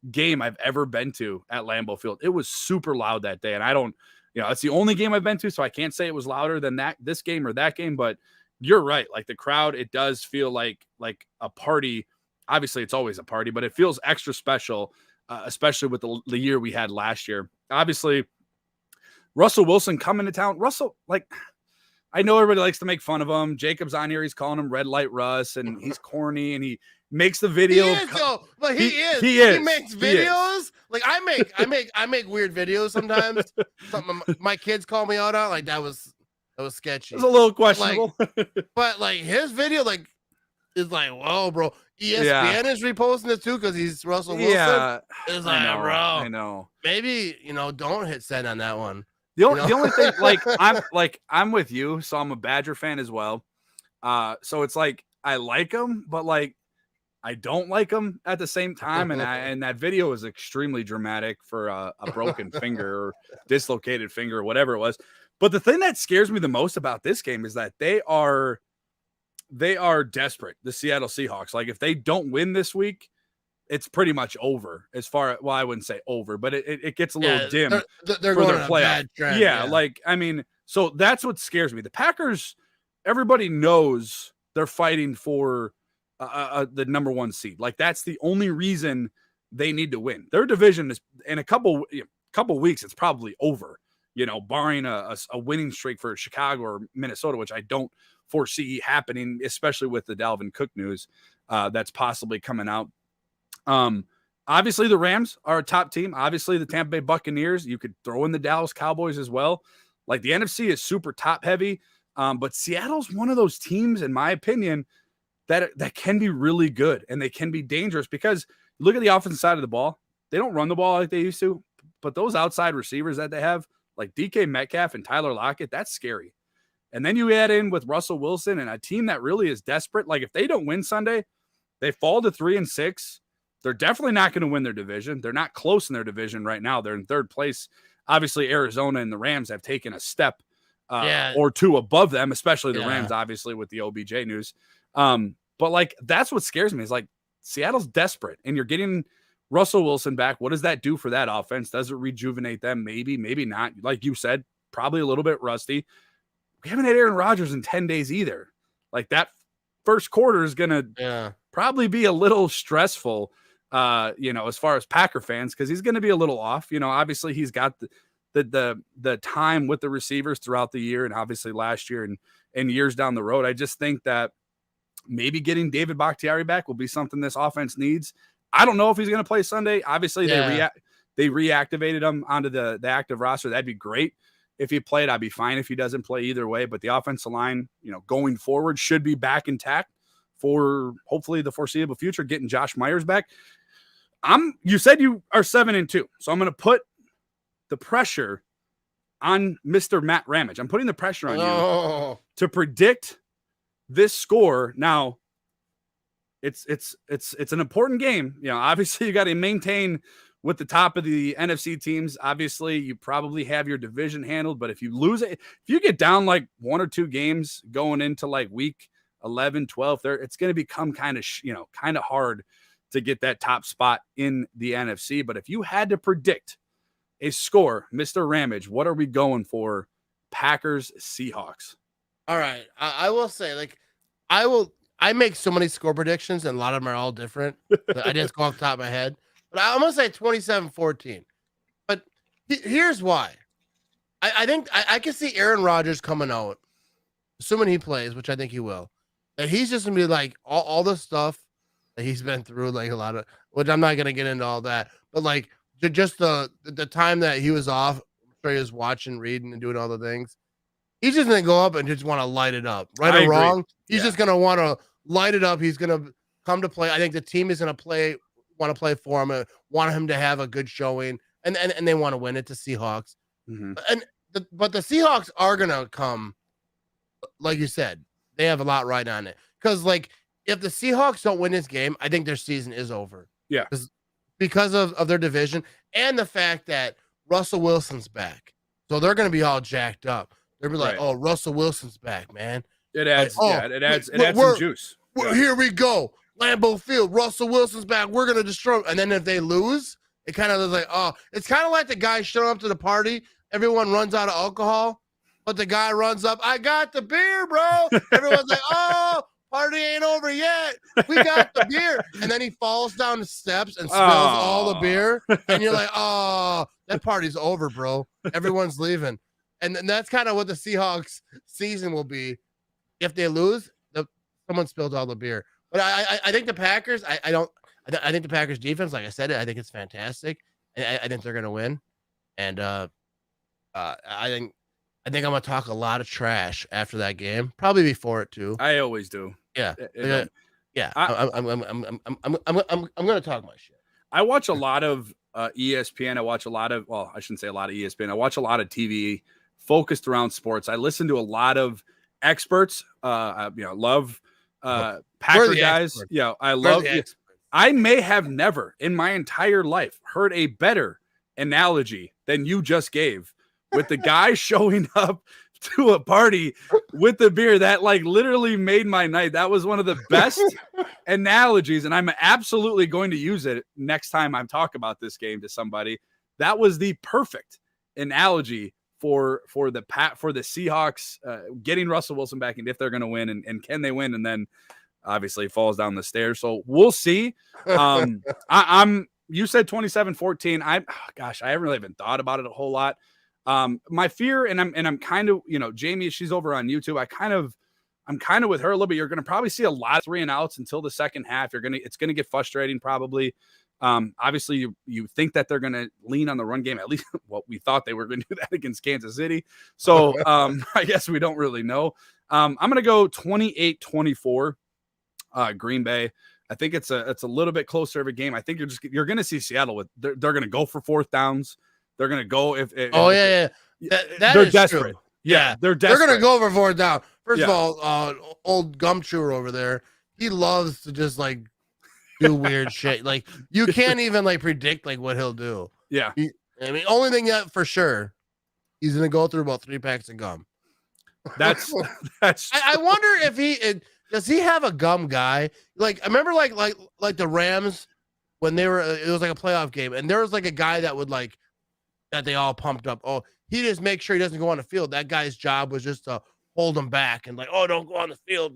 game I've ever been to at Lambeau Field. It was super loud that day. And I don't, it's the only game I've been to, so I can't say it was louder than this game or that game, but you're right. Like the crowd, it does feel like a party. Obviously it's always a party, but it feels extra special, especially with the year we had last year. Obviously Russell Wilson coming to town. Russell, like, I know everybody likes to make fun of him. Jacob's on here. He's calling him Red Light Russ, and he's corny, and he makes the video. He is, though. But he is. He makes videos. Like I make weird videos sometimes. Something my kids call me out on. Like that was sketchy. It's a little questionable. But like his video, like is like, whoa, bro. ESPN is reposting it too because he's Russell Wilson. Yeah, it's like, bro. I know. Maybe don't hit send on that one. The only thing, I'm with you, so I'm a Badger fan as well. So it's like I like him, but like I don't like them at the same time. And that video was extremely dramatic for a broken finger or dislocated finger or whatever it was. But the thing that scares me the most about this game is that they are desperate. The Seattle Seahawks, like if they don't win this week, it's pretty much over as far. Well, I wouldn't say over, but it gets a little dim. They're for going their on playoff. a bad trend. Yeah, like I mean, so that's what scares me. The Packers, everybody knows they're fighting for the number 1 seed. Like that's the only reason they need to win. Their division is in a couple weeks. It's probably over. Barring a winning streak for Chicago or Minnesota, which I don't foresee happening, especially with the Dalvin Cook news that's possibly coming out. Obviously, the Rams are a top team. Obviously, the Tampa Bay Buccaneers. You could throw in the Dallas Cowboys as well. Like the NFC is super top heavy, but Seattle's one of those teams, in my opinion, that can be really good and they can be dangerous because look at the offensive side of the ball. They don't run the ball like they used to, but those outside receivers that they have, like DK Metcalf and Tyler Lockett, that's scary. And then you add in with Russell Wilson and a team that really is desperate. Like if they don't win Sunday, they fall to 3-6. They're definitely not going to win their division. They're not close in their division right now. They're in third place. Obviously, Arizona and the Rams have taken a step or two above them, especially the Rams, obviously, with the OBJ news. But, like, that's what scares me is, like, Seattle's desperate, and you're getting Russell Wilson back. What does that do for that offense? Does it rejuvenate them? Maybe, maybe not. Like you said, probably a little bit rusty. We haven't had Aaron Rodgers in 10 days either. Like, that first quarter is going to probably be a little stressful, as far as Packer fans, because he's going to be a little off. Obviously he's got the time with the receivers throughout the year and obviously last year and years down the road. I just think that maybe getting David Bakhtiari back will be something this offense needs. I don't know if he's going to play Sunday. Obviously they reactivated him onto the active roster. That'd be great. If he played, I'd be fine if he doesn't play either way. But the offensive line, going forward should be back intact for hopefully the foreseeable future, getting Josh Myers back. You said you are 7-2. So I'm going to put the pressure on Mr. Matt Ramage. I'm putting the pressure on you to predict this score. Now it's an important game. Obviously you got to maintain with the top of the NFC teams. Obviously you probably have your division handled, but if you lose it, if you get down like 1 or 2 games going into like week 11, 12, it's going to become kind of hard to get that top spot in the NFC. But if you had to predict a score, Mr. Ramage, what are we going for? Packers, Seahawks. All right. I will say, I make so many score predictions and a lot of them are all different. I just go off the top of my head, but I'm going to say 27-14. But here's why. I think I can see Aaron Rodgers coming out, assuming he plays, which I think he will. And he's just gonna be like all the stuff that he's been through, like a lot of, which I'm not gonna get into all that, but like just the time that he was off, I'm sure he was watching, reading, and doing all the things. He's just gonna go up and just want to light it up, right or wrong. He's just gonna want to light it up. He's gonna come to play. I think the team is gonna want to play for him, want him to have a good showing, and they want to win it. The Seahawks, but the Seahawks are gonna come, like you said. They have a lot right on it. Because, like, if the Seahawks don't win this game, I think their season is over. Yeah. Because of their division and the fact that Russell Wilson's back. So they're going to be all jacked up. They'll be like, oh, Russell Wilson's back, man. It adds, it adds some juice. Here we go. Lambeau Field, Russell Wilson's back. We're going to destroy. And then if they lose, it kind of is like, it's kind of like the guy showing up to the party. Everyone runs out of alcohol. But the guy runs up, I got the beer, bro. Everyone's like, party ain't over yet. We got the beer. And then he falls down the steps and spills all the beer. And you're like, that party's over, bro. Everyone's leaving. And that's kind of what the Seahawks season will be. If they lose, someone spilled all the beer. But I think the Packers, I think the Packers defense, like I said, I think it's fantastic. I think they're going to win. And I think I'm gonna talk a lot of trash after that game. Probably before it too. I always do. Yeah, yeah. I'm gonna talk my shit. I watch a lot of ESPN. I watch a lot of, well, I shouldn't say a lot of ESPN. I watch a lot of TV focused around sports. I listen to a lot of experts. Love Packer guys. Experts? Yeah, I love. I may have never in my entire life heard a better analogy than you just gave with the guy showing up to a party with the beer. That like literally made my night. That was one of the best analogies, and I'm absolutely going to use it next time I talk about this game to somebody. That was the perfect analogy for the Seahawks getting Russell Wilson back, and if they're going to win, and can they win, and then obviously falls down the stairs. So we'll see. I'm you said 27-14. I haven't really even thought about it a whole lot. My fear, and I'm kind of, Jamie, she's over on YouTube. I'm kind of with her a little bit. You're going to probably see a lot of 3 and outs until the second half. It's going to get frustrating probably. Obviously you think that they're going to lean on the run game. At least what we thought they were going to do that against Kansas City. So I guess we don't really know. I'm going to go 28-24 Green Bay. I think it's a little bit closer of a game. I think you're going to see Seattle with, they're going to go for 4th downs. They're going to go if that they're is desperate. True. Yeah, they're desperate. They're going to go for 4th down. First of all, old gum chewer over there, he loves to just like do weird shit. Like you can't even like predict like what he'll do. Yeah. Only thing that for sure, he's going to go through about 3 packs of gum. That's I wonder if does he have a gum guy? Like I remember like the Rams when they were, it was like a playoff game, and there was like a guy that would like that they all pumped up. Oh, he just makes sure he doesn't go on the field. That guy's job was just to hold him back and like, oh, don't go on the field.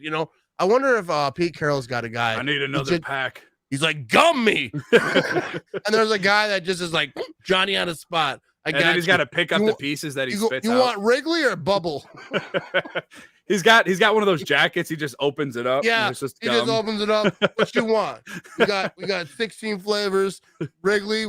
I wonder if Pete Carroll's got a guy. I need another pack. He's like, gum me. And there's a guy that just is like Johnny on the spot. And then he's got to pick up the pieces that he spits out. You want Wrigley or Bubble? He's got one of those jackets. He just opens it up. Yeah, he just opens it up. What you want? We got 16 flavors. Wrigley.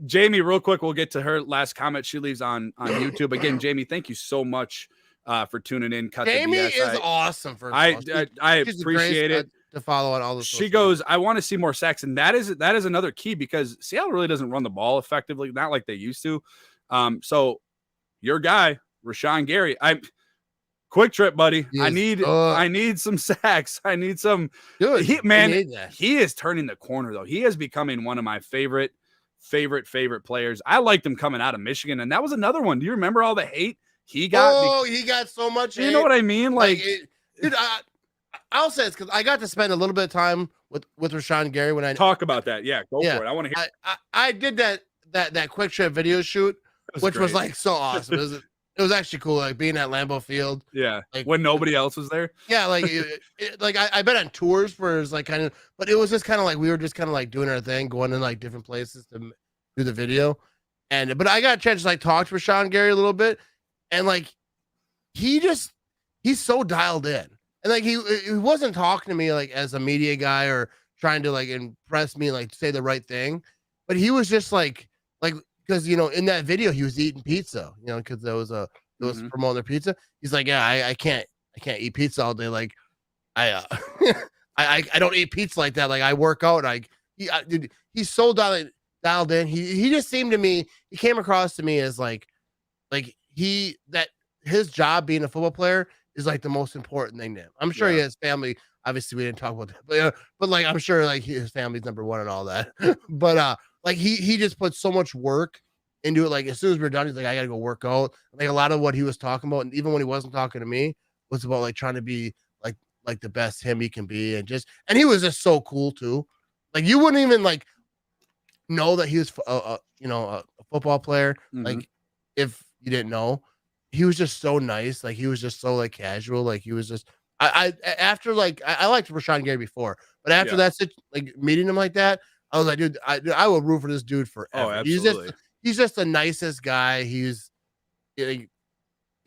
Jamie, real quick, we'll get to her last comment she leaves on YouTube. Again, Jamie, thank you so much for tuning in. Jamie is awesome. I appreciate it. To follow on all this. She goes, I want to see more sacks, and that is another key because Seattle really doesn't run the ball effectively, not like they used to. So your guy, Rashawn Gary, quick trip, buddy. I need some sacks. I need some. Dude, he is turning the corner though. He is becoming one of my favorite players. I liked him coming out of Michigan, and that was another one. Do you remember all the hate he got? Oh, he got so much hate. You know what I mean? Dude, I'll say it's because I got to spend a little bit of time with Rashawn Gary when I talk about that. Yeah, go for it. I want to hear. I did that quick trip video shoot, which was like so awesome. It was actually cool, like being at Lambeau Field. Yeah, like when nobody else was there. Yeah, like I've been on tours where it's like kind of, but it was just kind of like we were just kind of like doing our thing, going in like different places to do the video, but I got a chance to like talk to Rashawn Gary a little bit, and like he's so dialed in. And like he wasn't talking to me like as a media guy or trying to like impress me, like say the right thing, but he was just like because in that video he was eating pizza, because there was promoting their pizza. He's like, yeah, I can't eat pizza all day. Like I don't eat pizza like that. Like I work out. Dude, he's so dialed in. He just seemed to me. He came across to me as like that his job being a football player is like the most important thing to him. I'm sure he has family. Obviously, we didn't talk about that, but like I'm sure like his family's number one and all that. But like he just put so much work into it. Like as soon as we're done, he's like, I gotta go work out. Like a lot of what he was talking about, and even when he wasn't talking to me, was about like trying to be like the best him he can be, and he was just so cool too. Like you wouldn't even like know that he was a football player. Mm-hmm. Like if you didn't know. He was just so nice. Like he was just so like casual. Like he was just, I liked Rashawn Gary before, but after that, like meeting him like that, I was like, dude, I will root for this dude forever. Oh, absolutely. He's just the nicest guy. It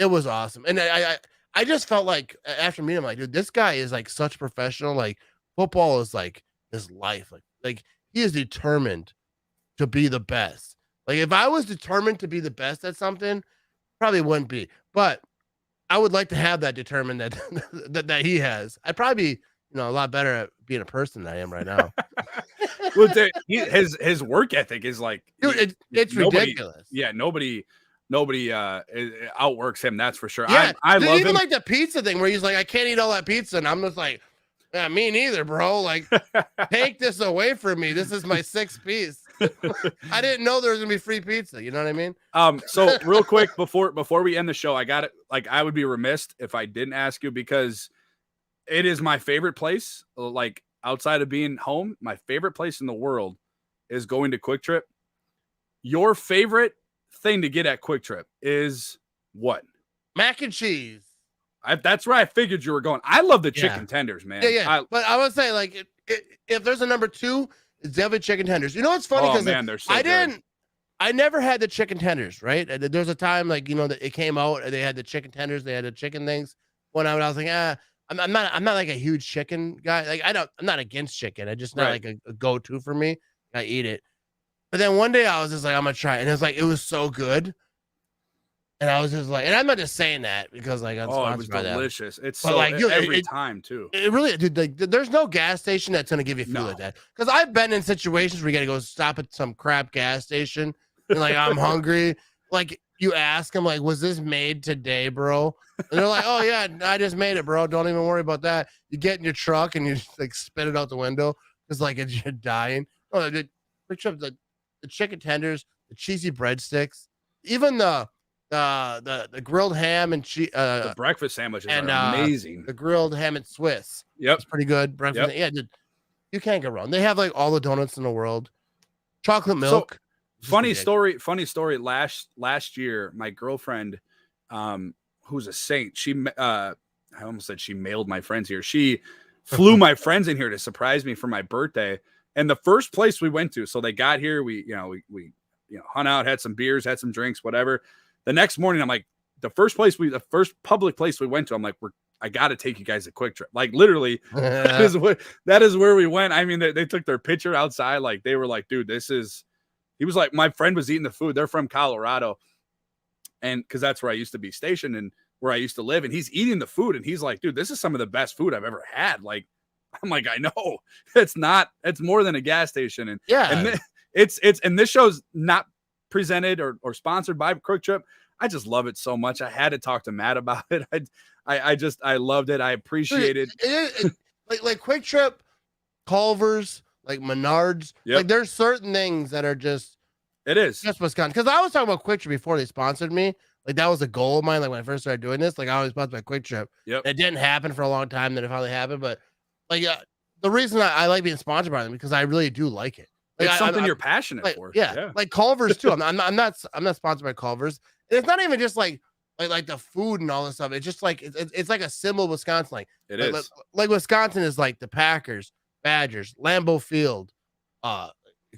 was awesome. And I just felt like after meeting him, like, dude, this guy is like such a professional. Like football is like his life. Like he is determined to be the best. Like if I was determined to be the best at something, probably wouldn't be, but I would like to have that determined that he has. I'd probably be, a lot better at being a person than I am right now. Well, his work ethic is like, dude, it's ridiculous. Yeah, nobody outworks him. That's for sure. Yeah, I love even him. like the pizza thing where he's like, I can't eat all that pizza, and I'm just like, Yeah, me neither, bro. Like, take this away from me. This is my 6 piece. I didn't know there was gonna be free pizza. You know what I mean? So real quick before we end the show, I got it. Like, I would be remiss if I didn't ask you, because it is my favorite place. Like, outside of being home, my favorite place in the world is going to Quick Trip. Your favorite thing to get at Quick Trip is what? Mac and cheese. That's where I figured you were going. I love the chicken tenders, man. Yeah. But I would say, like, if there's a number 2, it's definitely chicken tenders. You know what's funny? Because they're so good. I never had the chicken tenders, right? And there's a time, like, that it came out and they had the chicken tenders, they had the chicken things. When I was like, I'm not like a huge chicken guy. Like, I'm not against chicken. I just not like a go-to for me. I eat it. But then one day I was just like, I'm gonna try it. And it's like, it was so good. And I was just like, and I'm not just saying that because, like, I'm sponsored by them. Delicious. It's but so, like, every time too. It really, dude, like, there's no gas station that's gonna give you food like that. Because I've been in situations where you gotta go stop at some crap gas station and, like, I'm hungry. Like, you ask them, like, was this made today, bro? And they're like, oh yeah, I just made it, bro. Don't even worry about that. You get in your truck and you just, like, spit it out the window because, like, you're dying. Oh, the chicken tenders, the cheesy breadsticks, even the grilled ham and cheese. The breakfast sandwiches are amazing. The grilled ham and Swiss. Yep, it's pretty good. Breakfast. Yep. Yeah, you can't go wrong. They have, like, all the donuts in the world. Chocolate milk. So, funny story. Last year, my girlfriend, who's a saint, I almost said she mailed my friends here. She flew my friends in here to surprise me for my birthday. And the first place we went to, so they got here, we hung out, had some beers, had some drinks, whatever. The next morning, I'm like, the first public place we went to, I'm like, I got to take you guys a Quick Trip. Like, literally, that is where we went. I mean, they took their picture outside. Like, they were like, dude, he was like, my friend was eating the food. They're from Colorado. And because that's where I used to be stationed and where I used to live. And he's eating the food. And he's like, dude, this is some of the best food I've ever had. Like, I'm like, I know it's more than a gas station. And and and this show's not presented or sponsored by Quick Trip. I just love it so much. I had to talk to Matt about it. I loved it. I appreciate it. Like Quick Trip, Culver's, like Menards. Yep. Like, there's certain things that are just Wisconsin. Because I was talking about Quick Trip before they sponsored me. Like, that was a goal of mine. Like, when I first started doing this, like, I was sponsored by Quick Trip. Yep. It didn't happen for a long time. Then it finally happened. But, like, the reason I like being sponsored by them because I really do like it. Like, it's something you're passionate for. Yeah. Like Culver's too. I'm not sponsored by Culver's. And it's not even just like the food and all this stuff. It's just like it's like a symbol of Wisconsin. Like, it is. Like Wisconsin is like the Packers, Badgers, Lambeau Field,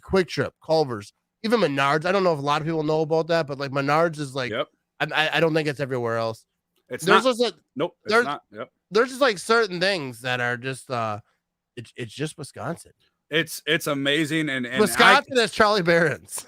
Quick Trip, Culver's, even Menards. I don't know if a lot of people know about that, but like Menards is like, I don't think it's everywhere else. It's not. Nope. It's not. Yep. There's just like certain things that are just it's just Wisconsin. It's amazing, and Wisconsin is Charlie Barron's.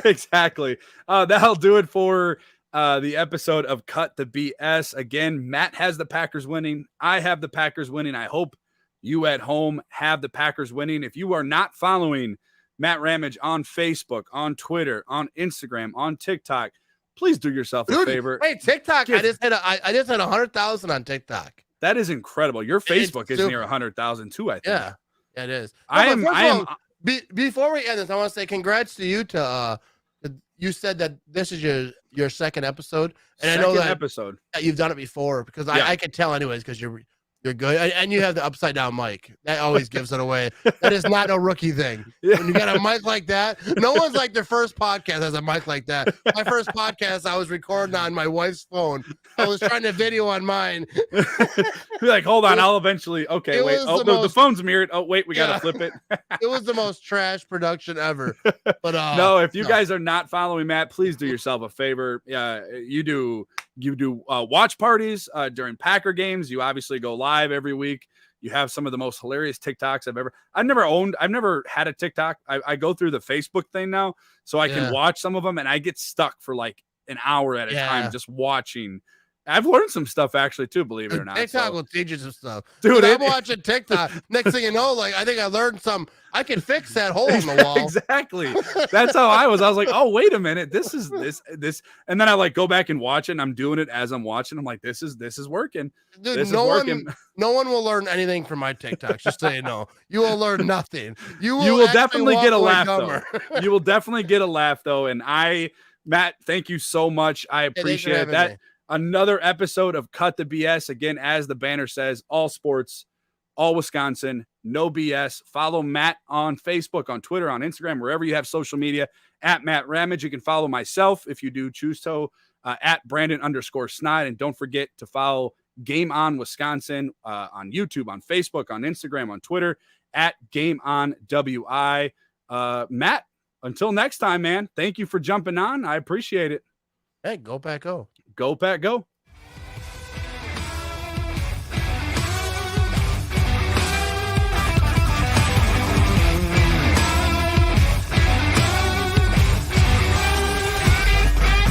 Exactly. That'll do it for the episode of Cut the BS. Again, Matt has the Packers winning. I have the Packers winning. I hope you at home have the Packers winning. If you are not following Matt Ramage on Facebook, on Twitter, on Instagram, on TikTok, please do yourself a favor. Hey, TikTok! I just hit 100,000 on TikTok. That is incredible. Your Facebook is near 100,000 too, I think. Yeah, it is. Before we end this, I want to say congrats to you. You said that this is your second episode, and I know that you've done it before because I could tell anyways because you're good, and you have the upside down mic. That always gives it away. That is not a rookie thing. When you got a mic like that, no one's like their first podcast has a mic like that. My first podcast, I was recording on my wife's phone. I was trying to video on mine. You're like, hold on, I'll eventually. Okay, wait. Oh, the phone's mirrored. Oh, wait, we gotta flip it. It was the most trash production ever. But no, if you guys are not following Matt, please do yourself a favor. You do watch parties during Packer games. You obviously go live every week. You have some of the most hilarious TikToks I've never had a TikTok. I go through the Facebook thing now, so I can watch some of them, and I get stuck for like an hour at a time just watching. I've learned some stuff actually too, believe it or not. TikTok will teach you some stuff. Dude, I'm watching TikTok. Next thing you know, like I think I learned some. I can fix that hole in the wall. Exactly. That's how I was. I was like, oh, wait a minute. This is this. And then I like go back and watch it, and I'm doing it as I'm watching. I'm like, this is working. Dude, this no is working. No one will learn anything from my TikToks. Just so you know, you will learn nothing. You will definitely get a laugh though. You will definitely get a laugh though. And Matt, thank you so much. I appreciate that. Me. Another episode of Cut the BS. Again, as the banner says, all sports, all Wisconsin, no BS. Follow Matt on Facebook, on Twitter, on Instagram, wherever you have social media, at Matt Ramage. You can follow myself if you do choose to, at Brandon_Snide. And don't forget to follow Game On Wisconsin on YouTube, on Facebook, on Instagram, on Twitter, at Game On WI. Matt, until next time, man, thank you for jumping on. I appreciate it. Hey, go Pack Go. Go Pack Go.